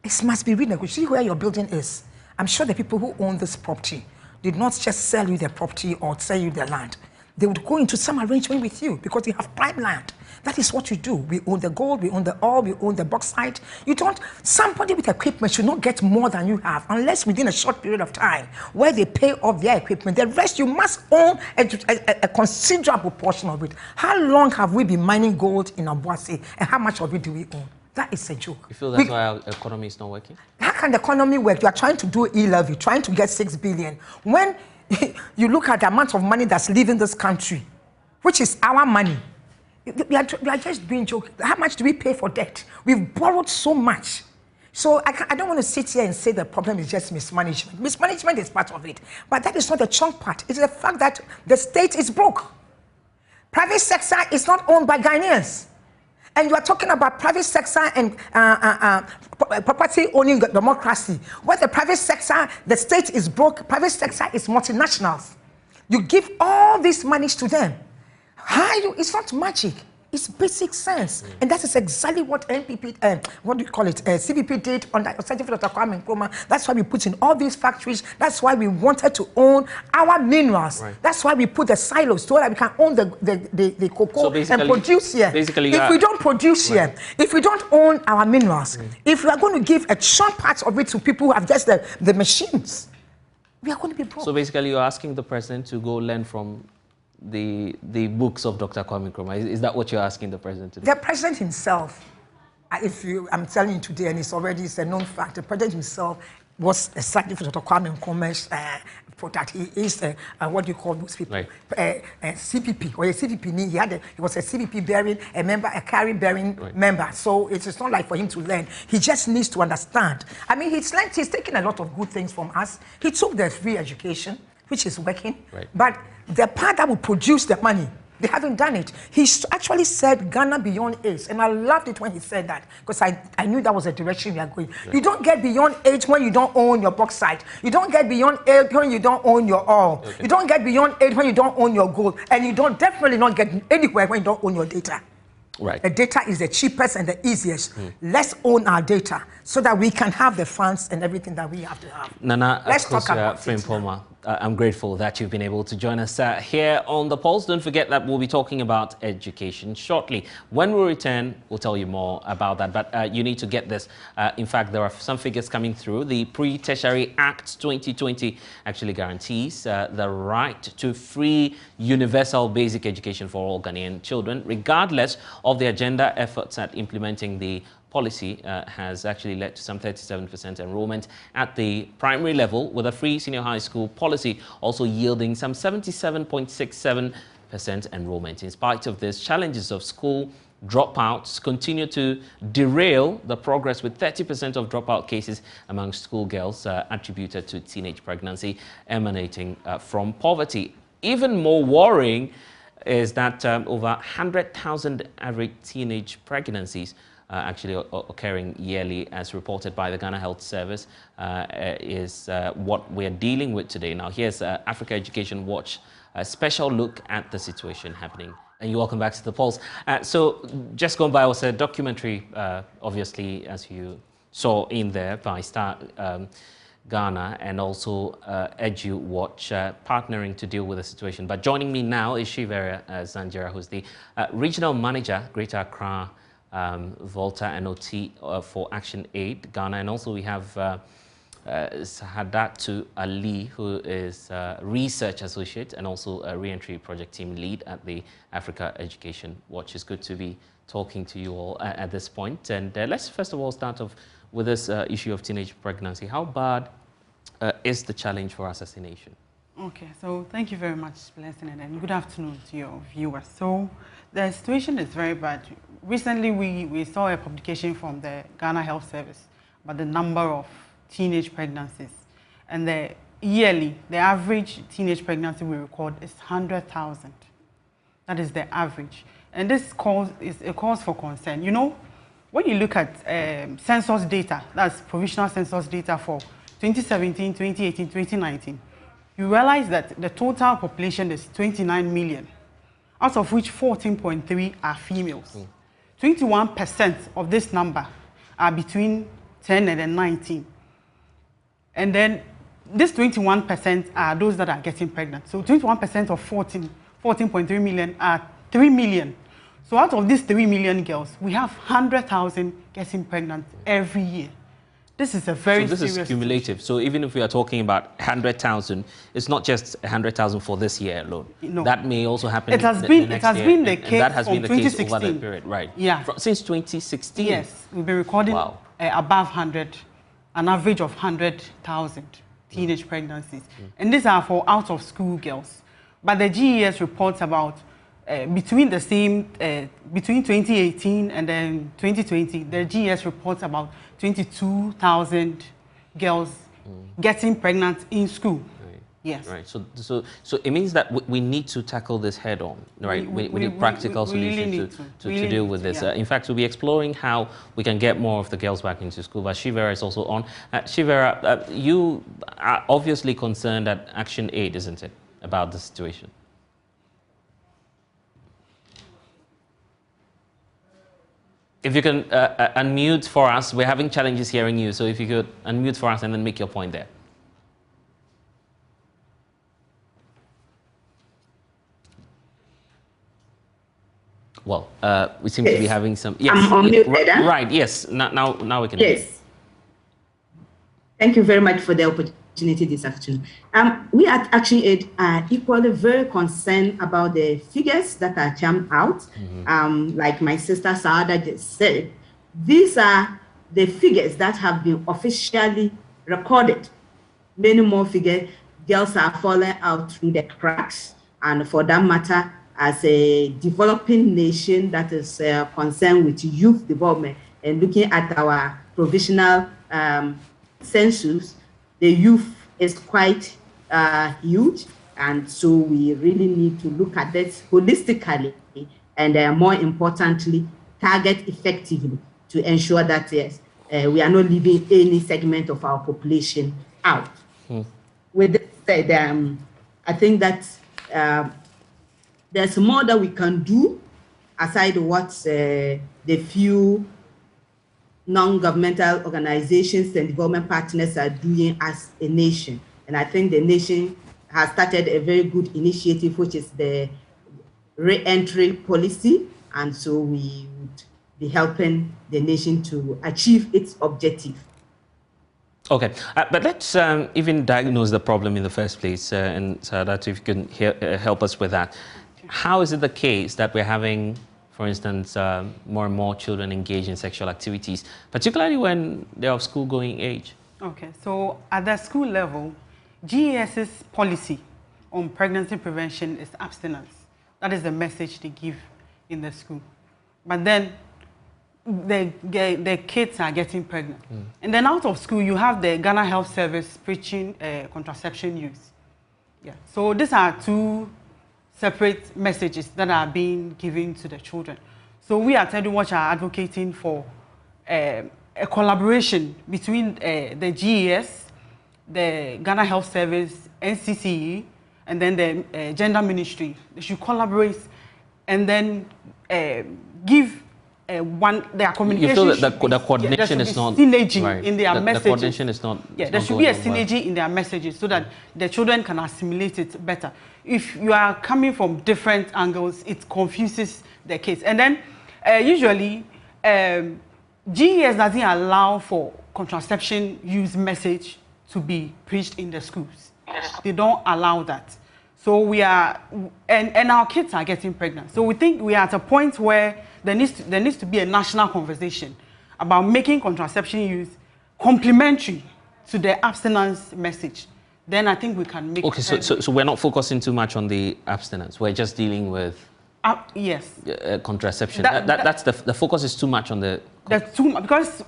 F: it must be renegotiated. See where your building is. I'm sure the people who own this property did not just sell you the property or sell you the land. They would go into some arrangement with you because you have prime land. That is what you do. We own the gold, we own the oil, we own the bauxite. Somebody with equipment should not get more than you have unless within a short period of time where they pay off their equipment. The rest you must own a considerable portion of it. How long have we been mining gold in Obuasi and how much of it do we own? That is a joke.
A: You feel that's why our economy is not working?
F: How can the economy work? You are trying to do e-levy, trying to get 6 billion. When you look at the amount of money that's leaving this country, which is our money, we are just being joking. How much do we pay for debt? We've borrowed so much. So I don't want to sit here and say the problem is just mismanagement. Mismanagement is part of it. But that is not the chunk part. It's the fact that the state is broke. Private sector is not owned by Ghanaians. And you are talking about private sector and property owning democracy. Where the private sector, the state is broke, private sector is multinationals. You give all these monies to them. It's not magic. It's basic sense. And that is exactly what CPP did under Dr. Kwame Nkrumah. That's why we put in all these factories. That's why we wanted to own our minerals. That's why we put the silos so that we can own the cocoa and produce here. If we don't produce here, if we don't own our minerals, if we are going to give a short part of it to people who have just the machines, we are going to be broke.
A: So basically you're asking the president to go learn from the books of Dr. Kwame Nkrumah. Is that what you're asking the president to do?
F: The president himself, I'm telling you today, and it's a known fact, the president himself was a subject for Dr. Kwame Nkrumah's product. He is what do you call those people? CPP, or a CPP. He was a CPP bearing, a carry bearing member. So it is not like for him to learn. He just needs to understand. I mean, he's taken a lot of good things from us. He took the free education, which is working, but the part that will produce the money, they haven't done it. He actually said Ghana beyond age, and I loved it when he said that because I knew that was the direction we are going. You don't get beyond age when you don't own your bauxite. You don't get beyond age when you don't own your oil. You don't get beyond age when you don't own your gold, and you don't definitely not get anywhere when you don't own your data. The data is the cheapest and the easiest. Let's own our data so that we can have the funds and everything that we have to have.
A: Nana,
F: let's talk about
A: Frimpoma. I'm grateful that you've been able to join us here on The Pulse. Don't forget that we'll be talking about education shortly. When we return, we'll tell you more about that. But you need to get this. In fact, there are some figures coming through. The Pre-Tertiary Act 2020 actually guarantees the right to free universal basic education for all Ghanaian children, regardless of the agenda efforts at implementing the policy has actually led to some 37% enrollment at the primary level, with a free senior high school policy also yielding some 77.67% enrollment. In spite of this, challenges of school dropouts continue to derail the progress, with 30% of dropout cases among schoolgirls attributed to teenage pregnancy emanating from poverty. Even more worrying is that over 100,000 average teenage pregnancies actually occurring yearly, as reported by the Ghana Health Service, is what we're dealing with today. Now, here's Africa Education Watch, a special look at the situation happening. And you're welcome back to The Pulse. So just going by was a documentary, obviously, as you saw in there, by Star Ghana and also Edu Watch, partnering to deal with the situation. But joining me now is Shivera Zanjera, who's the Regional Manager, Greater Accra, Volta and OT for Action Aid Ghana. And also we have Sahadatu Ali, who is Research Associate and also a Re-Entry Project Team Lead at the Africa Education Watch. It's good to be talking to you all at this point. And let's first of all start off with this issue of teenage pregnancy. How bad is the challenge for us as a nation?
G: Okay, so thank you very much, Blessing, and good afternoon to your viewers. So the situation is very bad. Recently, we saw a publication from the Ghana Health Service about the number of teenage pregnancies. And the average teenage pregnancy we record is 100,000. That is the average. And this is a cause for concern. You know, when you look at census data, that's provisional census data for 2017, 2018, 2019, you realize that the total population is 29 million, out of which 14.3 are females. 21% of this number are between 10 and 19. And then this 21% are those that are getting pregnant. So 21% of 14.3 million are 3 million. So out of these 3 million girls, we have 100,000 getting pregnant every year. This is a very serious. So this is cumulative.
A: So even if we are talking about 100,000, it's not just 100,000 for this year alone.
G: No.
A: That may also happen
G: it has
A: the
G: been,
A: next
G: it has
A: year.
G: been the case
A: that has been the case
G: 2016.
A: over that period, right?
G: Yeah.
A: Since 2016?
G: Yes. We've been recording above 100, an average of 100,000 teenage pregnancies. And these are for out-of-school girls. But the GES reports about between 2018 and then 2020, the GES reports about 22,000 girls getting pregnant in school.
A: Right.
G: Yes.
A: Right. So it means that we need to tackle this head on, right? We need practical solutions to deal with this.
G: Yeah.
A: In fact, we'll be exploring how we can get more of the girls back into school. But Shivera is also on. Shivera, you are obviously concerned at Action Aid, isn't it, about the situation? If you can unmute for us, we're having challenges hearing you, so if you could unmute for us and then make your point there. Well, we seem to be having some. Yes,
H: I'm on mute,
A: right. Yes, now we can.
H: Yes. Thank you very much for the opportunity this afternoon. We at Action Aid are equally very concerned about the figures that are jammed out. Like my sister Saada just said, these are the figures that have been officially recorded. Many more figures, girls are falling out through the cracks, and for that matter, as a developing nation that is concerned with youth development and looking at our provisional census, the youth is quite huge. And so we really need to look at this holistically and more importantly, target effectively to ensure that yes, we are not leaving any segment of our population out. With that said, I think that there's more that we can do aside what the few non-governmental organizations and development partners are doing as a nation. And I think the nation has started a very good initiative, which is the re-entry policy. And so we would be helping the nation to achieve its objective.
A: Okay, but let's even diagnose the problem in the first place, and that if you can help us with that. How is it the case that we're having, for instance, more and more children engaged in sexual activities, particularly when they're of school-going age?
G: Okay, so at the school level, GES's policy on pregnancy prevention is abstinence. That is the message they give in the school. but then the kids are getting pregnant. And then out of school, you have the Ghana Health Service preaching contraception use. Yeah. So these are two separate messages that are being given to the children. So we at EduWatch are advocating for a collaboration between the GES, the Ghana Health Service, NCCE, and then the Gender Ministry. They should collaborate and then give their communication.
A: You feel that the coordination is not
G: synergy
A: right.
G: in their messages.
A: The coordination is not.
G: Yeah, there should be a synergy in their messages so that the children can assimilate it better. If you are coming from different angles, it confuses the kids. And then usually, GES doesn't allow for contraception use message to be preached in the schools. They don't allow that. So we are, and our kids are getting pregnant. So we think we are at a point where there needs to be a national conversation about making contraception use complementary to the abstinence message. Then I think we can make.
A: Okay, so we're not focusing too much on the abstinence. We're just dealing with
G: yes,
A: contraception. That's the focus is too much on the.
G: That's too much because.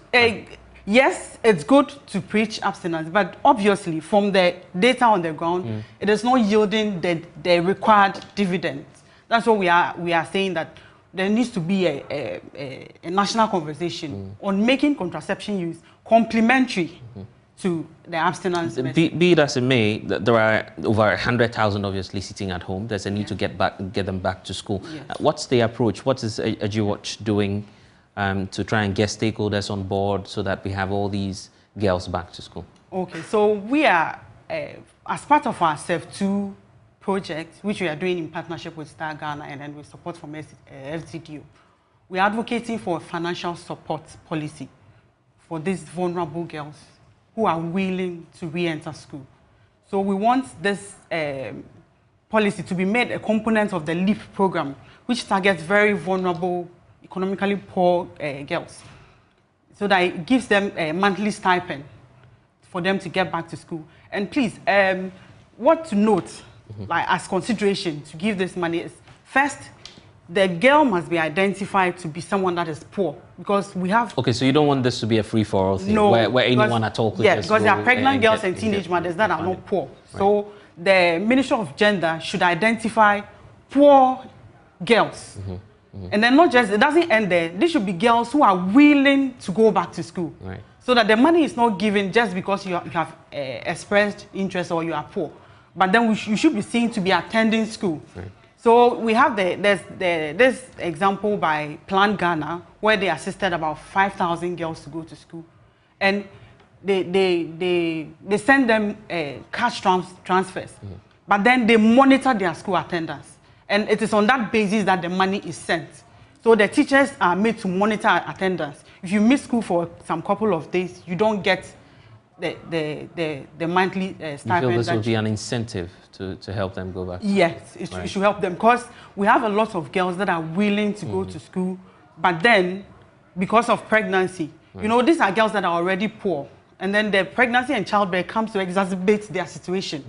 G: Yes, it's good to preach abstinence, but obviously from the data on the ground, it is not yielding the required dividends. That's what we are saying, that there needs to be a national conversation on making contraception use complementary to the abstinence.
A: Be it as it may, there are over 100,000 obviously sitting at home. There's a need to get them back to school.
G: Yes.
A: What's the approach? What is EduWatch doing to try and get stakeholders on board so that we have all these girls back to school? Okay,
G: so we are, as part of our SEF2 project, which we are doing in partnership with Star Ghana and then with support from FCDO, we are advocating for a financial support policy for these vulnerable girls who are willing to re-enter school. So we want this policy to be made a component of the LEAP program, which targets very vulnerable, economically poor girls, so that it gives them a monthly stipend for them to get back to school. And please, what to note, like as consideration to give this money is, first, the girl must be identified to be someone that is poor, because we have. Okay,
A: so you don't want this to be a free-for-all thing,
G: no,
A: where anyone at all could just
G: because there are pregnant girls and
A: teenage
G: mothers that are not poor. Right. So the Ministry of Gender should identify poor girls. And then not just, it doesn't end there. These should be girls who are willing to go back to school. Right. So that the money is not given just because you have expressed interest or you are poor. But then you should be seen to be attending school. Right. So we have this example by Plan Ghana, where they assisted about 5,000 girls to go to school. And they send them cash transfers. But then they monitor their school attendance. And it is on that basis that the money is sent. So the teachers are made to monitor attendance. If you miss school for some couple of days, you don't get the monthly stipend.
A: You feel this would be an incentive to help them go back?
G: Yes, it should help them, because we have a lot of girls that are willing to go to school, but then because of pregnancy, you know, these are girls that are already poor, and then the pregnancy and childbirth comes to exacerbate their situation.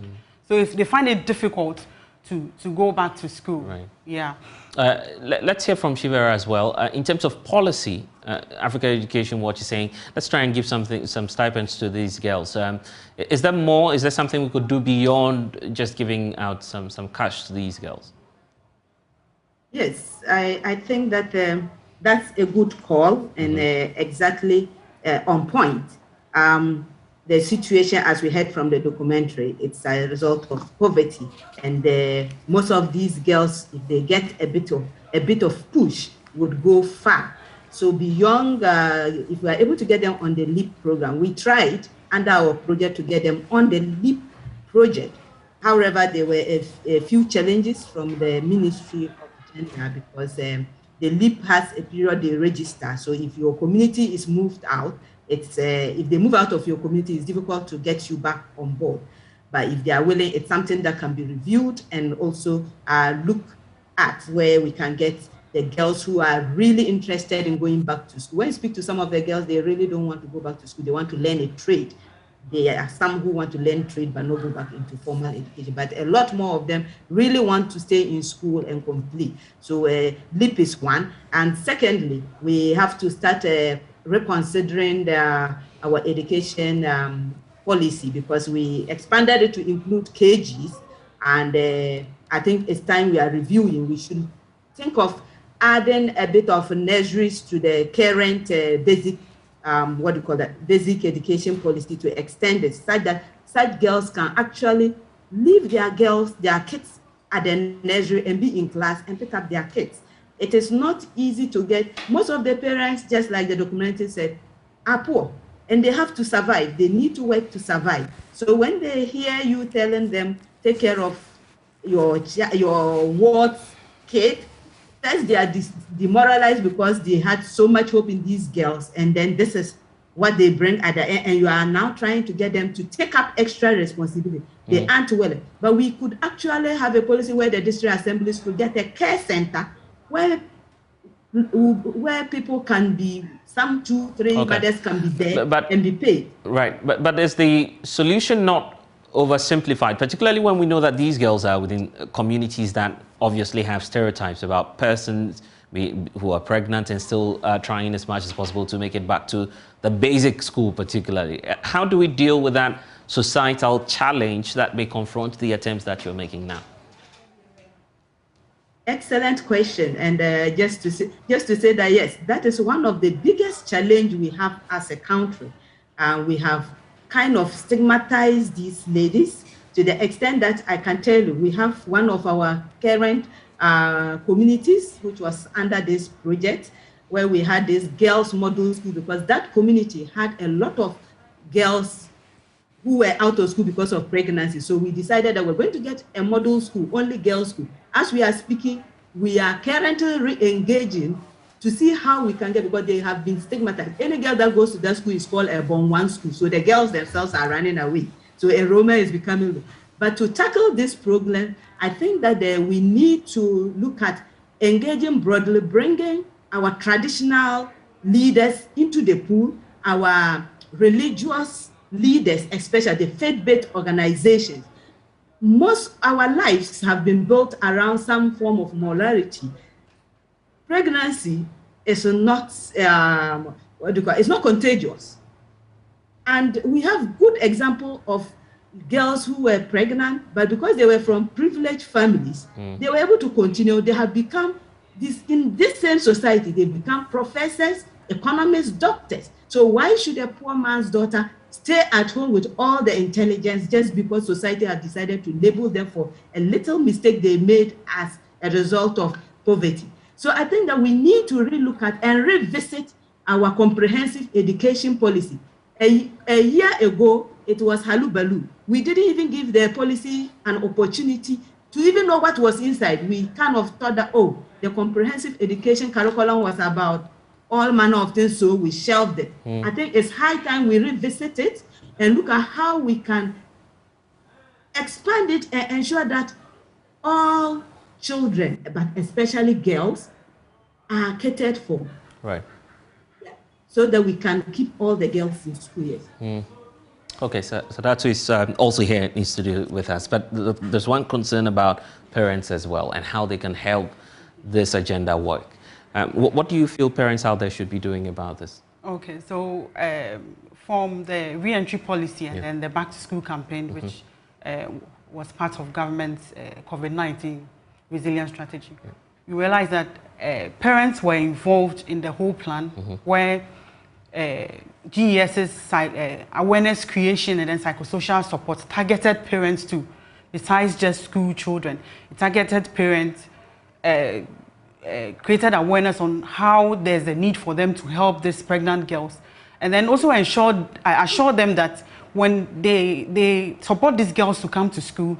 G: So if they find it difficult to go back to school. Right. Yeah.
A: Let's hear from Shivera as well. In terms of policy, Africa Education Watch is saying, let's try and give some stipends to these girls. Is there more? Is there something we could do beyond just giving out some cash to these girls?
H: Yes, I think that that's a good call and exactly on point. The situation, as we heard from the documentary, it's a result of poverty, and most of these girls, if they get a bit of push, would go far. So beyond, if we are able to get them on the LEAP program, we tried under our project to get them on the LEAP project. However, there were a few challenges from the Ministry of Gender, because the LEAP has a period they register. So if your community is moved out, it's if they move out of your community, it's difficult to get you back on board. But if they are willing, it's something that can be reviewed and also look at where we can get the girls who are really interested in going back to school. When you speak to some of the girls, they really don't want to go back to school. They want to learn a trade. There are some who want to learn trade but not go back into formal education. But a lot more of them really want to stay in school and complete. So LEAP is one. And secondly, we have to start reconsidering our education policy, because we expanded it to include KGs. And I think it's time we are reviewing. We should think of adding a bit of nurseries to the current basic basic education policy, to extend it such that such girls can actually leave their kids at the nursery and be in class and pick up their kids. It is not easy to get. Most of the parents, just like the documentary said, are poor and they have to survive. They need to work to survive. So when they hear you telling them, take care of your ward's kid, first, they are demoralized because they had so much hope in these girls, and then this is what they bring at the end, and you are now trying to get them to take up extra responsibility. They aren't willing. But we could actually have a policy where the district assemblies could get a care center where people can be, some 2-3 mothers can be there and be paid.
A: Right, but is the solution not oversimplified, particularly when we know that these girls are within communities that obviously have stereotypes about persons who are pregnant and still trying as much as possible to make it back to the basic school particularly? How do we deal with that societal challenge that may confront the attempts that you're making now?
H: Excellent question. And just to say that, yes, that is one of the biggest challenge we have as a country. We have kind of stigmatize these ladies to the extent that I can tell you, we have one of our current communities, which was under this project, where we had this girls model school, because that community had a lot of girls who were out of school because of pregnancy. So we decided that we're going to get a model school, only girls school. As we are speaking, we are currently re-engaging to see how we can get, because they have been stigmatized. Any girl that goes to that school is called a Born One school. So the girls themselves are running away. So enrollment is becoming. But to tackle this problem, I think that we need to look at engaging broadly, bringing our traditional leaders into the pool, our religious leaders, especially the faith-based organizations. Most our lives have been built around some form of morality. Pregnancy is not, it's not contagious. And we have good example of girls who were pregnant, but because they were from privileged families, they were able to continue. They have become, in this same society, they become professors, economists, doctors. So why should a poor man's daughter stay at home with all the intelligence just because society has decided to label them for a little mistake they made as a result of poverty? So I think that we need to relook at and revisit our comprehensive education policy. A year ago, it was halubalu. We didn't even give the policy an opportunity to even know what was inside. We kind of thought that, oh, the comprehensive education curriculum was about all manner of things, so we shelved it. I think it's high time we revisit it and look at how we can expand it and ensure that all children, but especially girls, are catered for.
A: Right.
H: So that we can keep all the girls in school. Yes.
A: Okay, so that is also here in studio with us. But there's one concern about parents as well and how they can help this agenda work. What do you feel parents out there should be doing about this?
G: Okay, so from the re-entry policy and then the back-to-school campaign, which was part of government's COVID-19 resilience strategy, you realize that parents were involved in the whole plan, where GES's awareness creation and then psychosocial support targeted parents too, besides just school children. It targeted parents, created awareness on how there's a need for them to help these pregnant girls, and then also assured them that when they support these girls to come to school,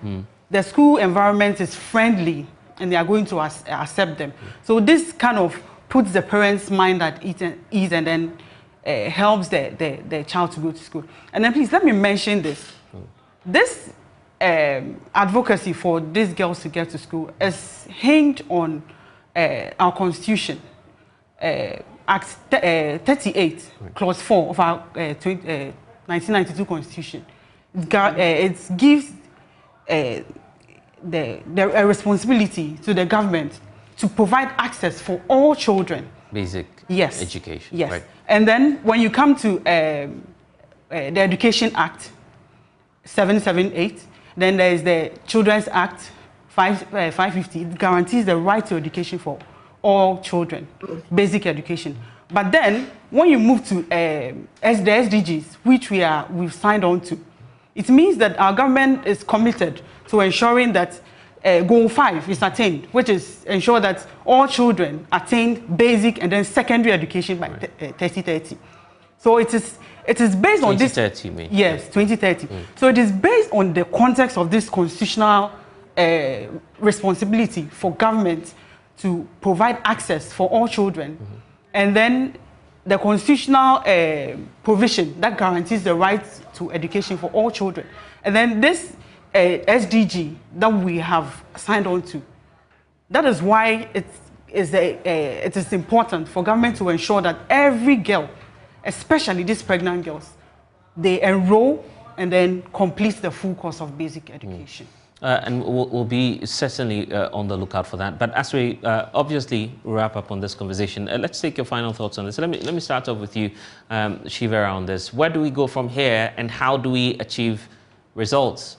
G: the school environment is friendly and they are going to accept them. So this kind of puts the parents' mind at ease and then helps the child to go to school. And then please let me mention this. This advocacy for these girls to get to school is hinged on our Constitution, Act 38, Clause 4 of our 1992 Constitution. It gives a responsibility to the government to provide access for all children.
A: Basic
G: yes.
A: education.
G: Yes.
A: Right.
G: And then when you come to the Education Act 778, then there is the Children's Act 550. It guarantees the right to education for all children, basic education. But then when you move to the SDGs, which we've signed on to, it means that our government is committed to ensuring that Goal 5 is attained, which is ensure that all children attain basic and then secondary education by 2030. So it is based on this. 2030, you mean? Yes, 2030. So it is based on the context of this constitutional responsibility for government to provide access for all children, and then the constitutional provision that guarantees the right to education for all children, and then this SDG that we have signed on to. That is why it is important for government to ensure that every girl, especially these pregnant girls, they enroll and then complete the full course of basic education.
A: And we'll be certainly on the lookout for that. But as we obviously wrap up on this conversation, let's take your final thoughts on this. Let me start off with you, Shivera, on this. Where do we go from here, and how do we achieve results?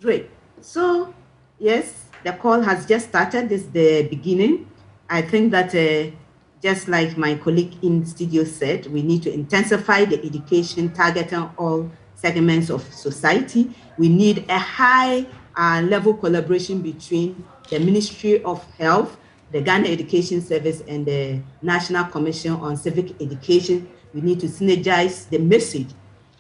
H: Great. So, yes, the call has just started. This is the beginning. I think that just like my colleague in studio said, we need to intensify the education targeting all segments of society. We need a high level collaboration between the Ministry of Health, the Ghana Education Service, and the National Commission on Civic Education. We need to synergize the message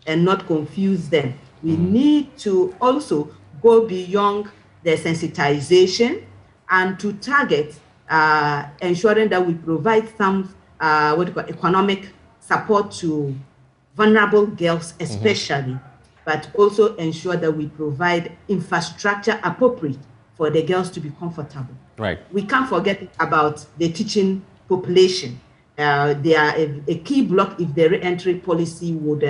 H: and not confuse them. We need to also go beyond the sensitization and to target ensuring that we provide some economic support to vulnerable girls especially, but also ensure that we provide infrastructure appropriate for the girls to be comfortable.
A: Right.
H: We can't forget about the teaching population. They are a key block if the re-entry policy would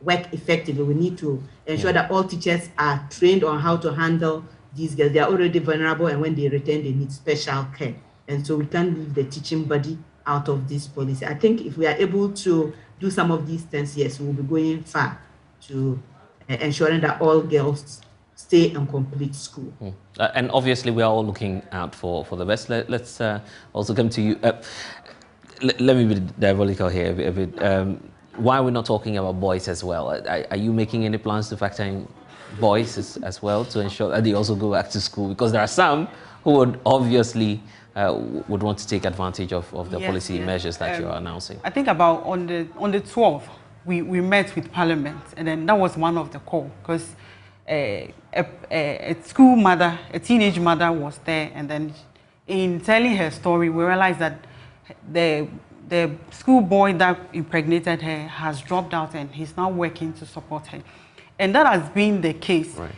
H: work effectively. We need to ensure that all teachers are trained on how to handle these girls. They are already vulnerable, and when they return, they need special care. And so we can't leave the teaching body out of this policy. I think if we are able to do some of these things, yes, we'll be going far to ensuring that all girls stay and complete school.
A: And obviously, we are all looking out for the best. Let's also come to you. Let me be diabolical here a bit. Why are we not talking about boys as well? Are you making any plans to factor in boys as well to ensure that they also go back to school? Because there are some who would obviously would want to take advantage of the policy measures that you are announcing. I
G: think about on the 12th, we met with Parliament, and then that was one of the call, because a school mother, a teenage mother was there, and then in telling her story, we realized that the school boy that impregnated her has dropped out, and he's now working to support her. And that has been the case. Right.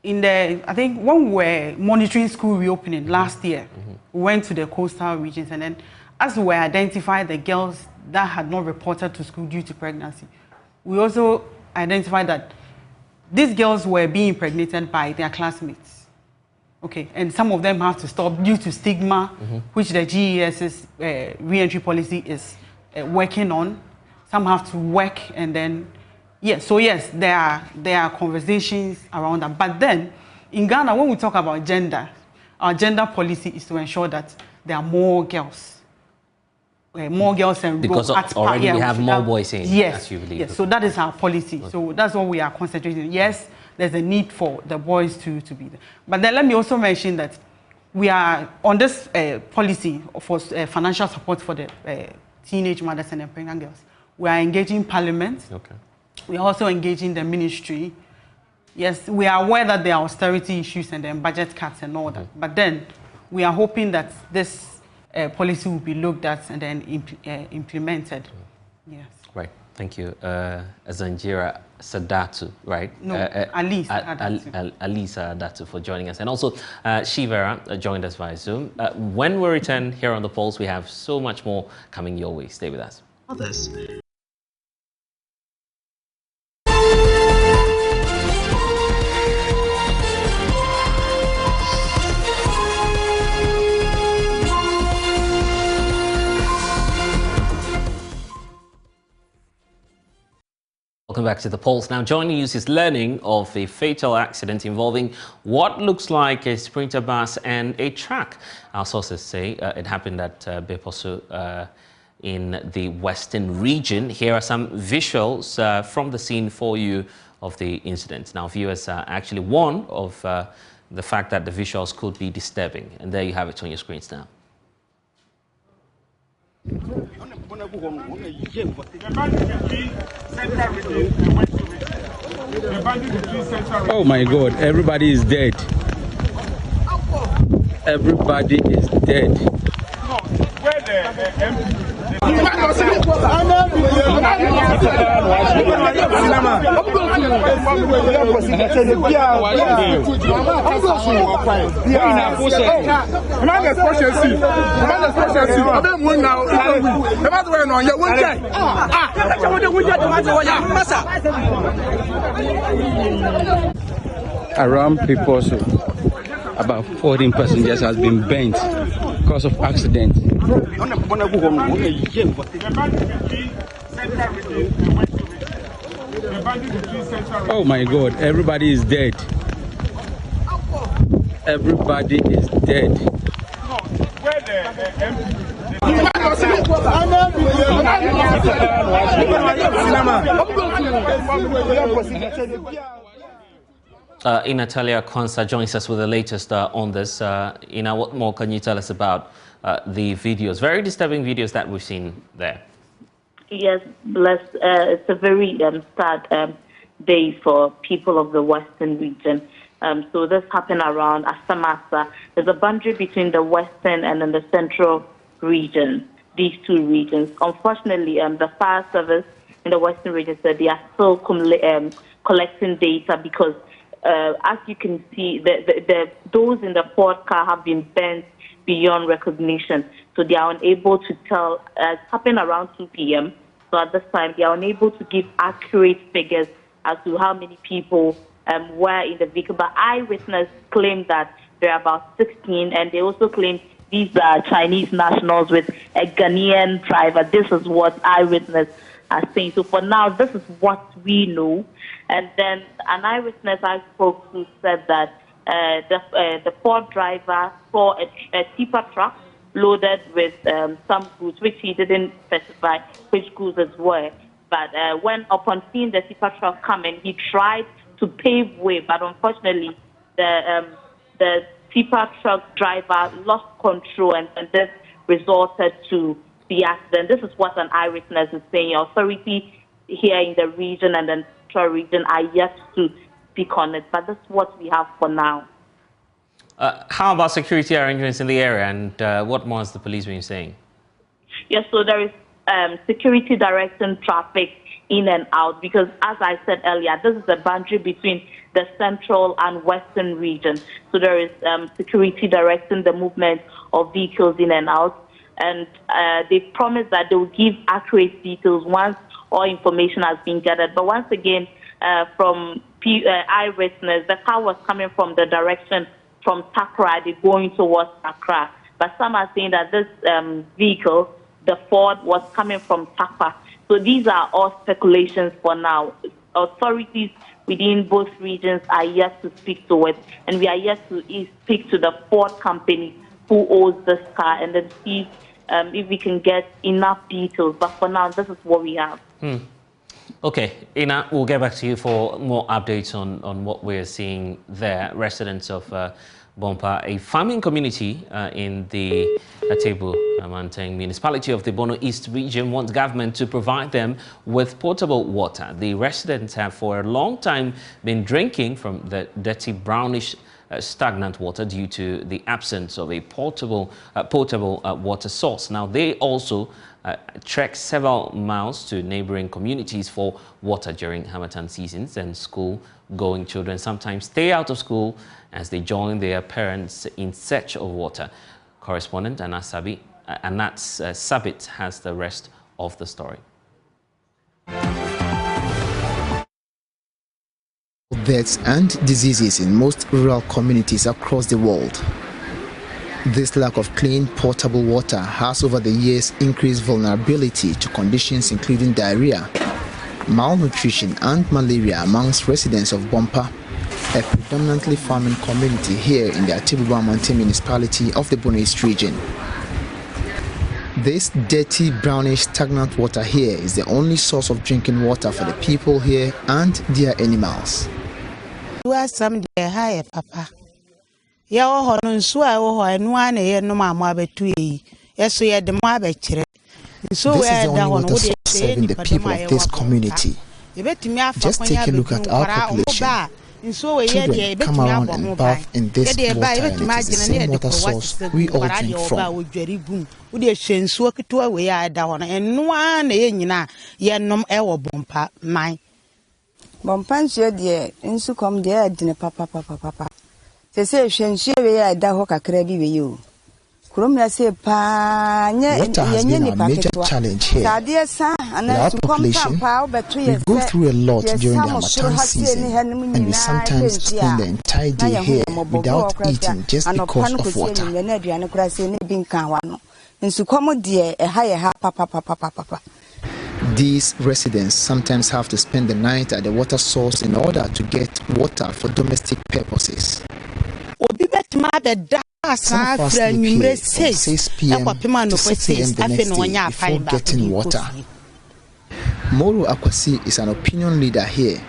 G: I think when we were monitoring school reopening last year, we went to the coastal regions, and then as we identified the girls that had not reported to school due to pregnancy, we also identified that these girls were being impregnated by their classmates. Okay, and some of them have to stop due to stigma, which the GES's re-entry policy is working on. Some have to work, and then, yes, so yes, there are conversations around that. But then, in Ghana, when we talk about gender, our gender policy is to ensure that there are more girls. More girls enroll.
A: Because already we have more boys in, as you believe.
G: Yes, so that is our policy. Okay. So that's what we are concentrating on. Yes, there's a need for the boys to be there. But then let me also mention that we are on this policy for financial support for the teenage mothers and pregnant girls. We are engaging Parliament. Okay. We are also engaging the ministry. Yes, we are aware that there are austerity issues and then budget cuts and all that. But then we are hoping that this policy will be looked at and then implemented. Yes.
A: Right. Thank you. Zanjira Sadatu, right?
G: No, Alice
A: Sadatu for joining us. And also Shivera joined us via Zoom. When we return here on The Pulse, we have so much more coming your way. Stay with us.
I: others.
A: Welcome back to the Pulse. Now, JoyNews is learning of a fatal accident involving what looks like a sprinter bus and a truck. Our sources say it happened at Beposo in the Western region. Here are some visuals from the scene for you of the incident. Now, viewers are actually warned of the fact that the visuals could be disturbing. And there you have it on your screens now.
J: Oh my God, everybody is dead. Everybody is dead. Around Beposo, about 14 passengers has been bent because of accident. Oh my God, everybody is dead. Everybody is dead.
A: Natalia Konsa joins us with the latest on this. Ina, what more can you tell us about the videos? Very disturbing videos that we've seen there.
K: Yes, bless. It's a very sad day for people of the Western region. So this happened around Asamasa. There's a boundary between the Western and then the Central region, these two regions. Unfortunately, the fire service in the Western region said they are still collecting data because as you can see, those in the Ford car have been bent beyond recognition. So they are unable to tell. It happened around 2 p.m. So at this time, they are unable to give accurate figures as to how many people were in the vehicle. But eyewitness claimed that there are about 16, and they also claim these are Chinese nationals with a Ghanaian driver. This is what eyewitness are saying. So for now, this is what we know. And then an eyewitness I spoke to said that the Ford driver saw a tipper truck loaded with some goods, which he didn't specify which goods it were. But when upon seeing the tipper truck coming, he tried to pave way, but unfortunately, the tipper truck driver lost control, and this resulted to the accident. This is what an eyewitness is saying. Authority here in the region and the central region are yet to speak on it, but that's what we have for now.
A: How about security arrangements in the area, and what more has the police been saying?
K: Yes, so there is security directing traffic in and out because, as I said earlier, this is a boundary between the central and western region. So there is security directing the movement of vehicles in and out. And they promised that they will give accurate details once all information has been gathered. But once again, from eyewitness, the car was coming from the direction from Takra, they're going towards Accra. But some are saying that this vehicle, the Ford, was coming from Takra. So these are all speculations for now. Authorities within both regions are yet to speak to it, and we are yet to speak to the Ford company who owns this car and then see if we can get enough details. But for now, this is what we have.
A: Okay, Ina, we'll get back to you for more updates on what we're seeing there. Residents of Bompa, a farming community in the Etiwa municipality of the Bono East region, want government to provide them with potable water. The residents have for a long time been drinking from the dirty brownish stagnant water due to the absence of a potable water source. Now, they also trek several miles to neighboring communities for water during Harmattan seasons, and school-going children sometimes stay out of school as they join their parents in search of water. Correspondent Anat Sabit has the rest of the story.
I: Deaths and diseases in most rural communities across the world. This lack of clean, portable water has over the years increased vulnerability to conditions including diarrhea, malnutrition and malaria amongst residents of Bompa, a predominantly farming community here in the Etiwa municipality of the Borno East region. This dirty, brownish, stagnant water here is the only source of drinking water for the people here and their animals.
L: This is the only water source serving the people of this community. Just take a look at our population. Children come around and bath in this water, and it is the same water source we all drink from. Water has been our major challenge here. With our population, we go through a lot during the Harmattan season, and we sometimes spend the entire day here without eating just because of water. These residents sometimes have to spend the night at the water source in order to get water for domestic purposes. Some of us sleep here from 6 p.m. to 6 a.m. the next day before getting water. Moro Akwasi is an opinion leader here.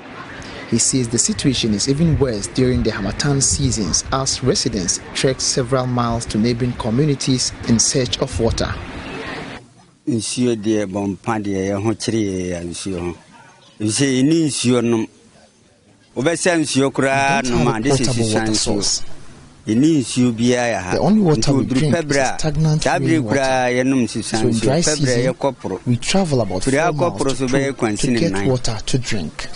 L: He says the situation is even worse during the Harmattan seasons as residents trek several miles to neighboring communities in search of water. They are the only water we drink is stagnant rainwater. So in dry season, we travel about 4 miles to get water to drink.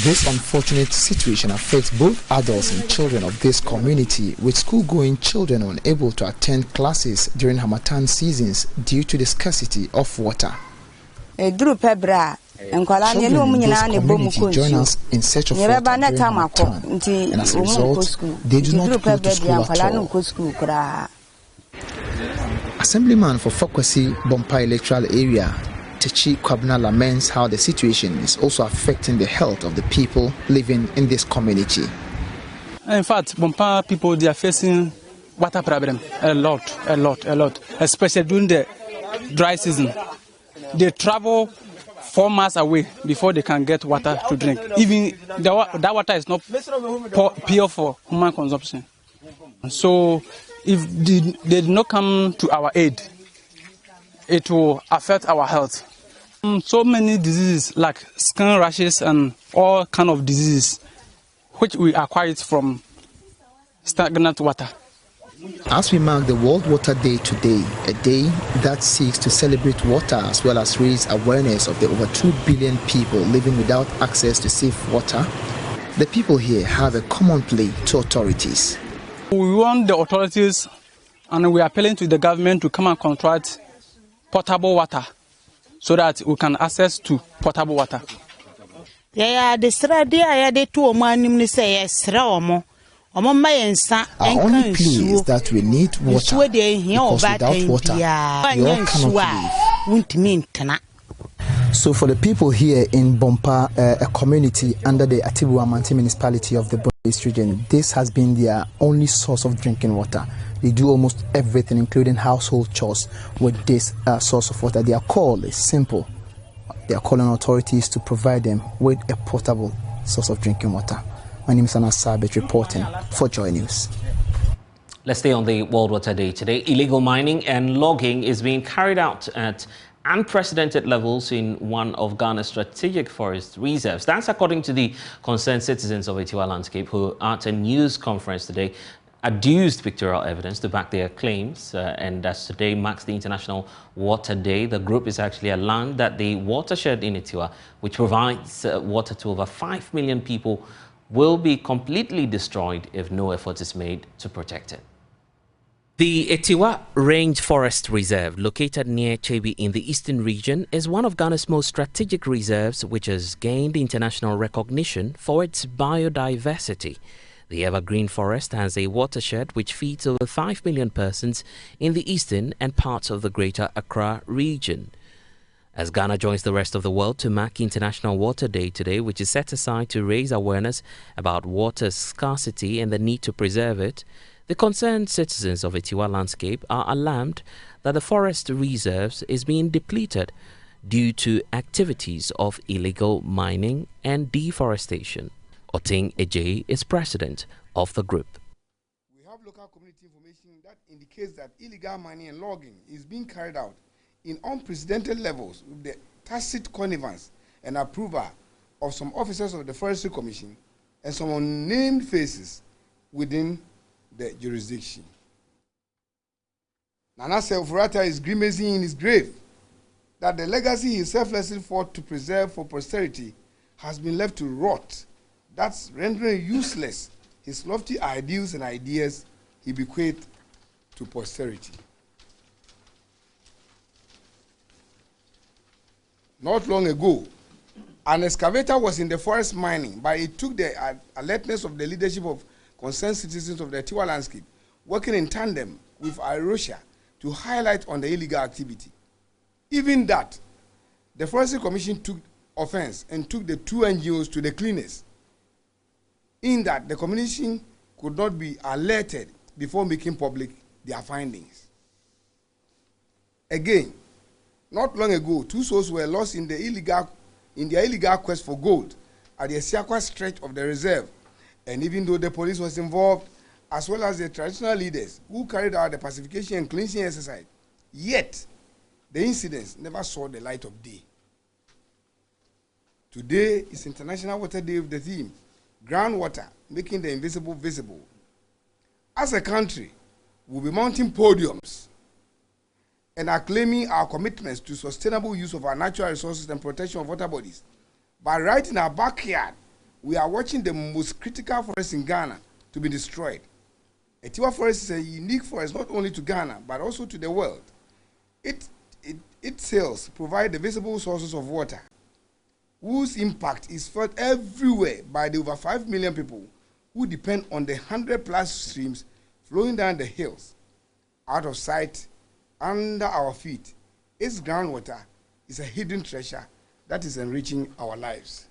L: This unfortunate situation affects both adults and children of this community, with school-going children unable to attend classes during Harmattan seasons due to the scarcity of water. Children in this community join us in search of water during Harmattan, and as a result, they do not go to school at all. Assemblyman for Fokwasi Bompa electoral area, Techi Kwabna, laments how the situation is also affecting the health of the people living in this community.
J: In fact, Bompa people, they are facing water problem a lot, especially during the dry season. They travel 4 miles away before they can get water to drink. Even that water is not pure for human consumption. So if they did not come to our aid, it will affect our health. So many diseases like skin rashes and all kind of diseases which we acquired from stagnant water.
I: As we mark the World Water Day today, a day that seeks to celebrate water as well as raise awareness of the over 2 billion people living without access to safe water, the people here have a common plea to authorities.
J: We want the authorities, and we are appealing to the government to come and contract potable water so that we can access to potable water.
I: Our only plea is that we need water, because without water, we all cannot live. So for the people here in Bompa, a community under the Etiwa municipality of the Borno East region, this has been their only source of drinking water. They do almost everything, including household chores, with this source of water. Their call is simple. They are calling authorities to provide them with a portable source of drinking water. My name is Anas Sabit, reporting for JoyNews.
A: Let's stay on the World Water Day today. Illegal mining and logging is being carried out at unprecedented levels in one of Ghana's strategic forest reserves. That's according to the concerned citizens of Etiwa Landscape, who at a news conference today adduced pictorial evidence to back their claims. And as today marks the International Water Day, the group is actually alarmed that the watershed in Etiwa, which provides water to over 5 million people, will be completely destroyed if no effort is made to protect it. The Etiwa Rainforest Reserve, located near Chebi in the eastern region, is one of Ghana's most strategic reserves, which has gained international recognition for its biodiversity. The evergreen forest has a watershed which feeds over 5 million persons in the eastern and parts of the Greater Accra region. As Ghana joins the rest of the world to mark International Water Day today, which is set aside to raise awareness about water scarcity and the need to preserve it, the concerned citizens of Etiwa landscape are alarmed that the forest reserves is being depleted due to activities of illegal mining and deforestation. Oting Ejay is president of the group.
M: We have local community information that indicates that illegal mining and logging is being carried out in unprecedented levels with the tacit connivance and approval of some officers of the Forestry Commission and some unnamed faces within the jurisdiction. Nana Selfurata is grimacing in his grave that the legacy he selflessly fought to preserve for posterity has been left to rot, thus rendering useless his lofty ideals and ideas he bequeathed to posterity. Not long ago, an excavator was in the forest mining, but it took the alertness of the leadership of concerned citizens of the Etiwa landscape, working in tandem with Arusha to highlight on the illegal activity. Even that, the Forestry Commission took offense and took the two NGOs to the cleaners, in that the commission could not be alerted before making public their findings. Again, not long ago, 2 souls were lost in their illegal quest for gold at the Siakwa stretch of the reserve. And even though the police was involved, as well as the traditional leaders who carried out the pacification and cleansing exercise, yet the incidents never saw the light of day. Today is International Water Day with the theme, groundwater, making the invisible visible. As a country, we'll be mounting podiums and are claiming our commitments to sustainable use of our natural resources and protection of water bodies. But right in our backyard, we are watching the most critical forest in Ghana to be destroyed. Etiwa Forest is a unique forest not only to Ghana, but also to the world. Its sales provide the visible sources of water, whose impact is felt everywhere by the over 5 million people who depend on the 100+ streams flowing down the hills, out of sight, under our feet. Its groundwater is a hidden treasure that is enriching our lives.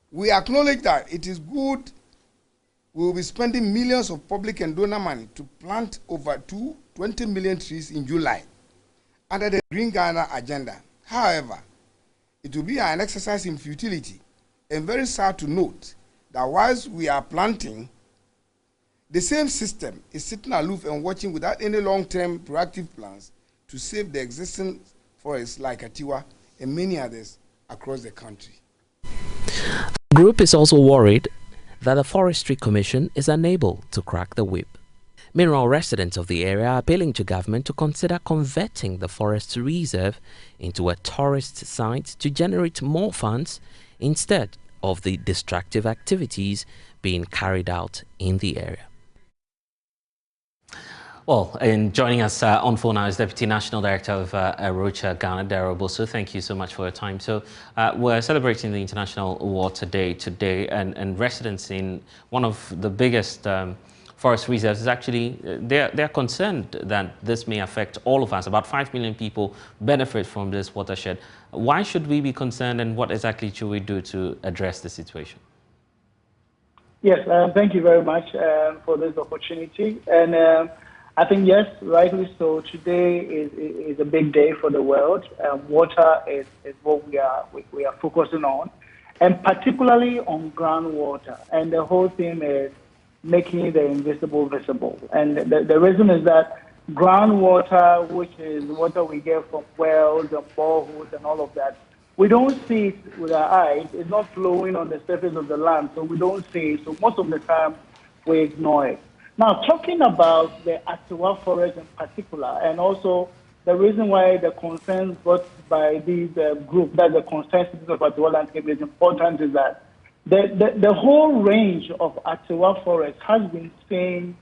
M: We acknowledge that it is good we will be spending millions of public and donor money to plant over 20 million trees in July under the Green Ghana agenda. However, it will be an exercise in futility and very sad to note that whilst we are planting, the same system is sitting aloof and watching without any long-term proactive plans to save the existing forests like Etiwa and many others across the country.
A: The group is also worried that the Forestry Commission is unable to crack the whip. Meanwhile, residents of the area are appealing to government to consider converting the forest reserve into a tourist site to generate more funds instead of the destructive activities being carried out in the area. Well, and joining us on phone now is Deputy National Director of Arusha, Ghana, Daryl Bosu. Thank you so much for your time. So we're celebrating the International Water Day today, and residents in one of the biggest forest reserves is actually, they're concerned that this may affect all of us. About 5 million people benefit from this watershed. Why should we be concerned, and what exactly should we do to address the situation?
N: Yes, thank you very much for this opportunity. And I think, yes, rightly so. Today is a big day for the world. Water is what we are focusing on, and particularly on groundwater. And the whole theme is making the invisible visible. And the reason is that groundwater, which is water we get from wells and boreholes and all of that, we don't see it with our eyes. It's not flowing on the surface of the land, so we don't see it. So most of the time, we ignore it. Now, talking about the Etiwa Forest in particular, and also the reason why the concerns brought by these groups, that the concerns of Etiwa landscape is important, is that The whole range of Etiwa Forest has been seen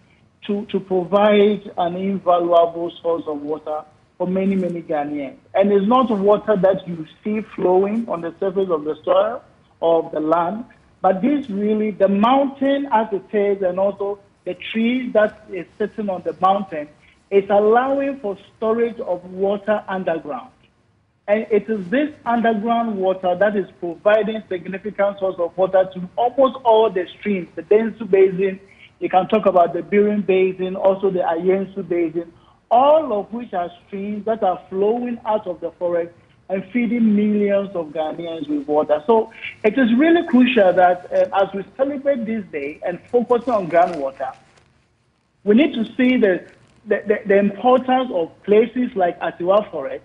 N: to provide an invaluable source of water for many, many Ghanaians. And it's not water that you see flowing on the surface of the soil or of the land, but this really, the mountain as it is, and also the tree that is sitting on the mountain, is allowing for storage of water underground. And it is this underground water that is providing significant source of water to almost all the streams, the Densu Basin, you can talk about the Birin Basin, also the Ayensu Basin, all of which are streams that are flowing out of the forest and feeding millions of Ghanaians with water. So it is really crucial that as we celebrate this day and focus on groundwater, we need to see the importance of places like Etiwa Forest,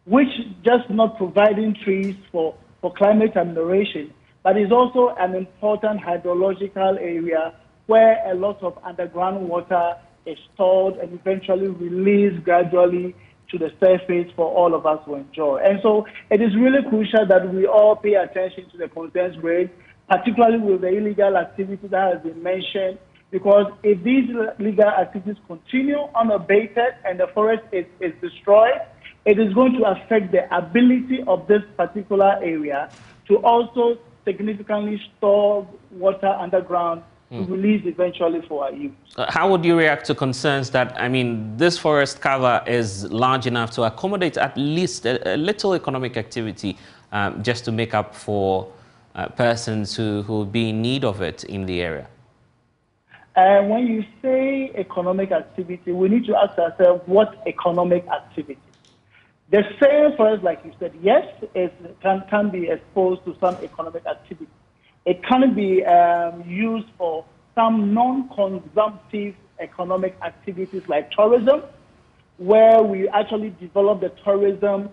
N: which just not providing trees for climate amelioration, but is also an important hydrological area where a lot of underground water is stored and eventually released gradually to the surface for all of us to enjoy. And so it is really crucial that we all pay attention to the concerns raised, particularly with the illegal activity that has been mentioned, because if these illegal activities continue unabated and the forest is destroyed, it is going to affect the ability of this particular area to also significantly store water underground to release eventually for our use.
A: How would you react to concerns that, I mean, this forest cover is large enough to accommodate at least a little economic activity just to make up for persons who would be in need of it in the area?
N: When you say economic activity, we need to ask ourselves, what economic activity? The same forest, like you said, yes, it can be exposed to some economic activity. It can be used for some non-consumptive economic activities like tourism, where we actually develop the tourism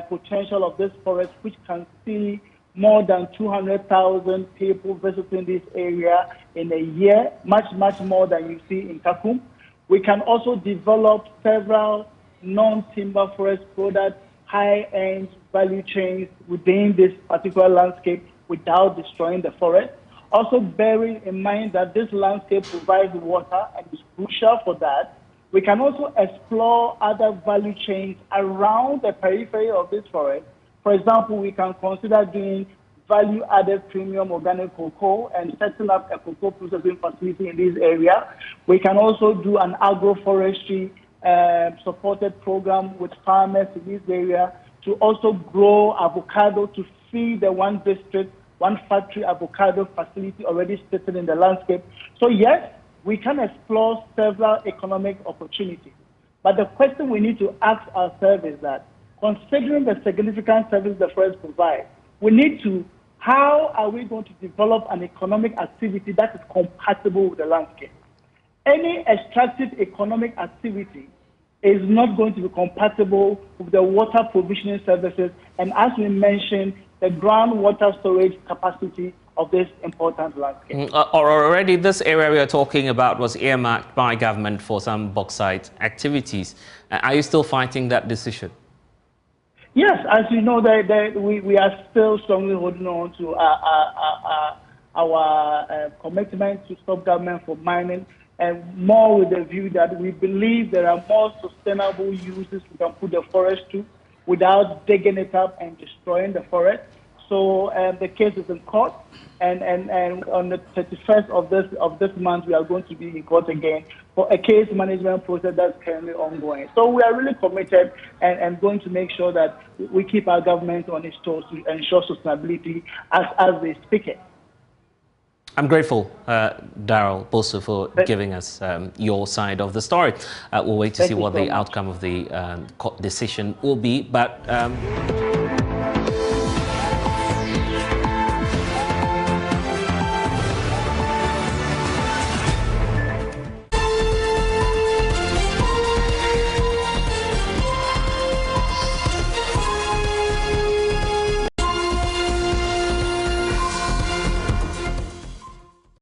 N: potential of this forest, which can see more than 200,000 people visiting this area in a year, much, much more than you see in Takum. We can also develop several non-timber forest product, high-end value chains within this particular landscape without destroying the forest. Also bearing in mind that this landscape provides water and is crucial for that, we can also explore other value chains around the periphery of this forest. For example, we can consider doing value-added premium organic cocoa and setting up a cocoa processing facility in this area. We can also do an agroforestry supported program with farmers in this area to also grow avocado to feed the one district, one factory avocado facility already sitting in the landscape. So yes, we can explore several economic opportunities. But the question we need to ask ourselves is that, considering the significant service the forest provides, we need to, how are we going to develop an economic activity that is compatible with the landscape? Any extractive economic activity is not going to be compatible with the water provisioning services, and as we mentioned, the groundwater storage capacity of this important landscape.
A: Already this area we are talking about was earmarked by government for some bauxite activities. Are you still fighting that decision?
N: Yes, as you know, we are still strongly holding on to our commitment to stop government from mining, and more with the view that we believe there are more sustainable uses we can put the forest to without digging it up and destroying the forest. So the case is in court, and on the 31st of this month, we are going to be in court again for a case management process that's currently ongoing. So we are really committed and going to make sure that we keep our government on its toes to ensure sustainability as they speak it.
A: I'm grateful, Daryl Bosu, for giving us your side of the story. We'll wait to see what the outcome of the court decision will be. But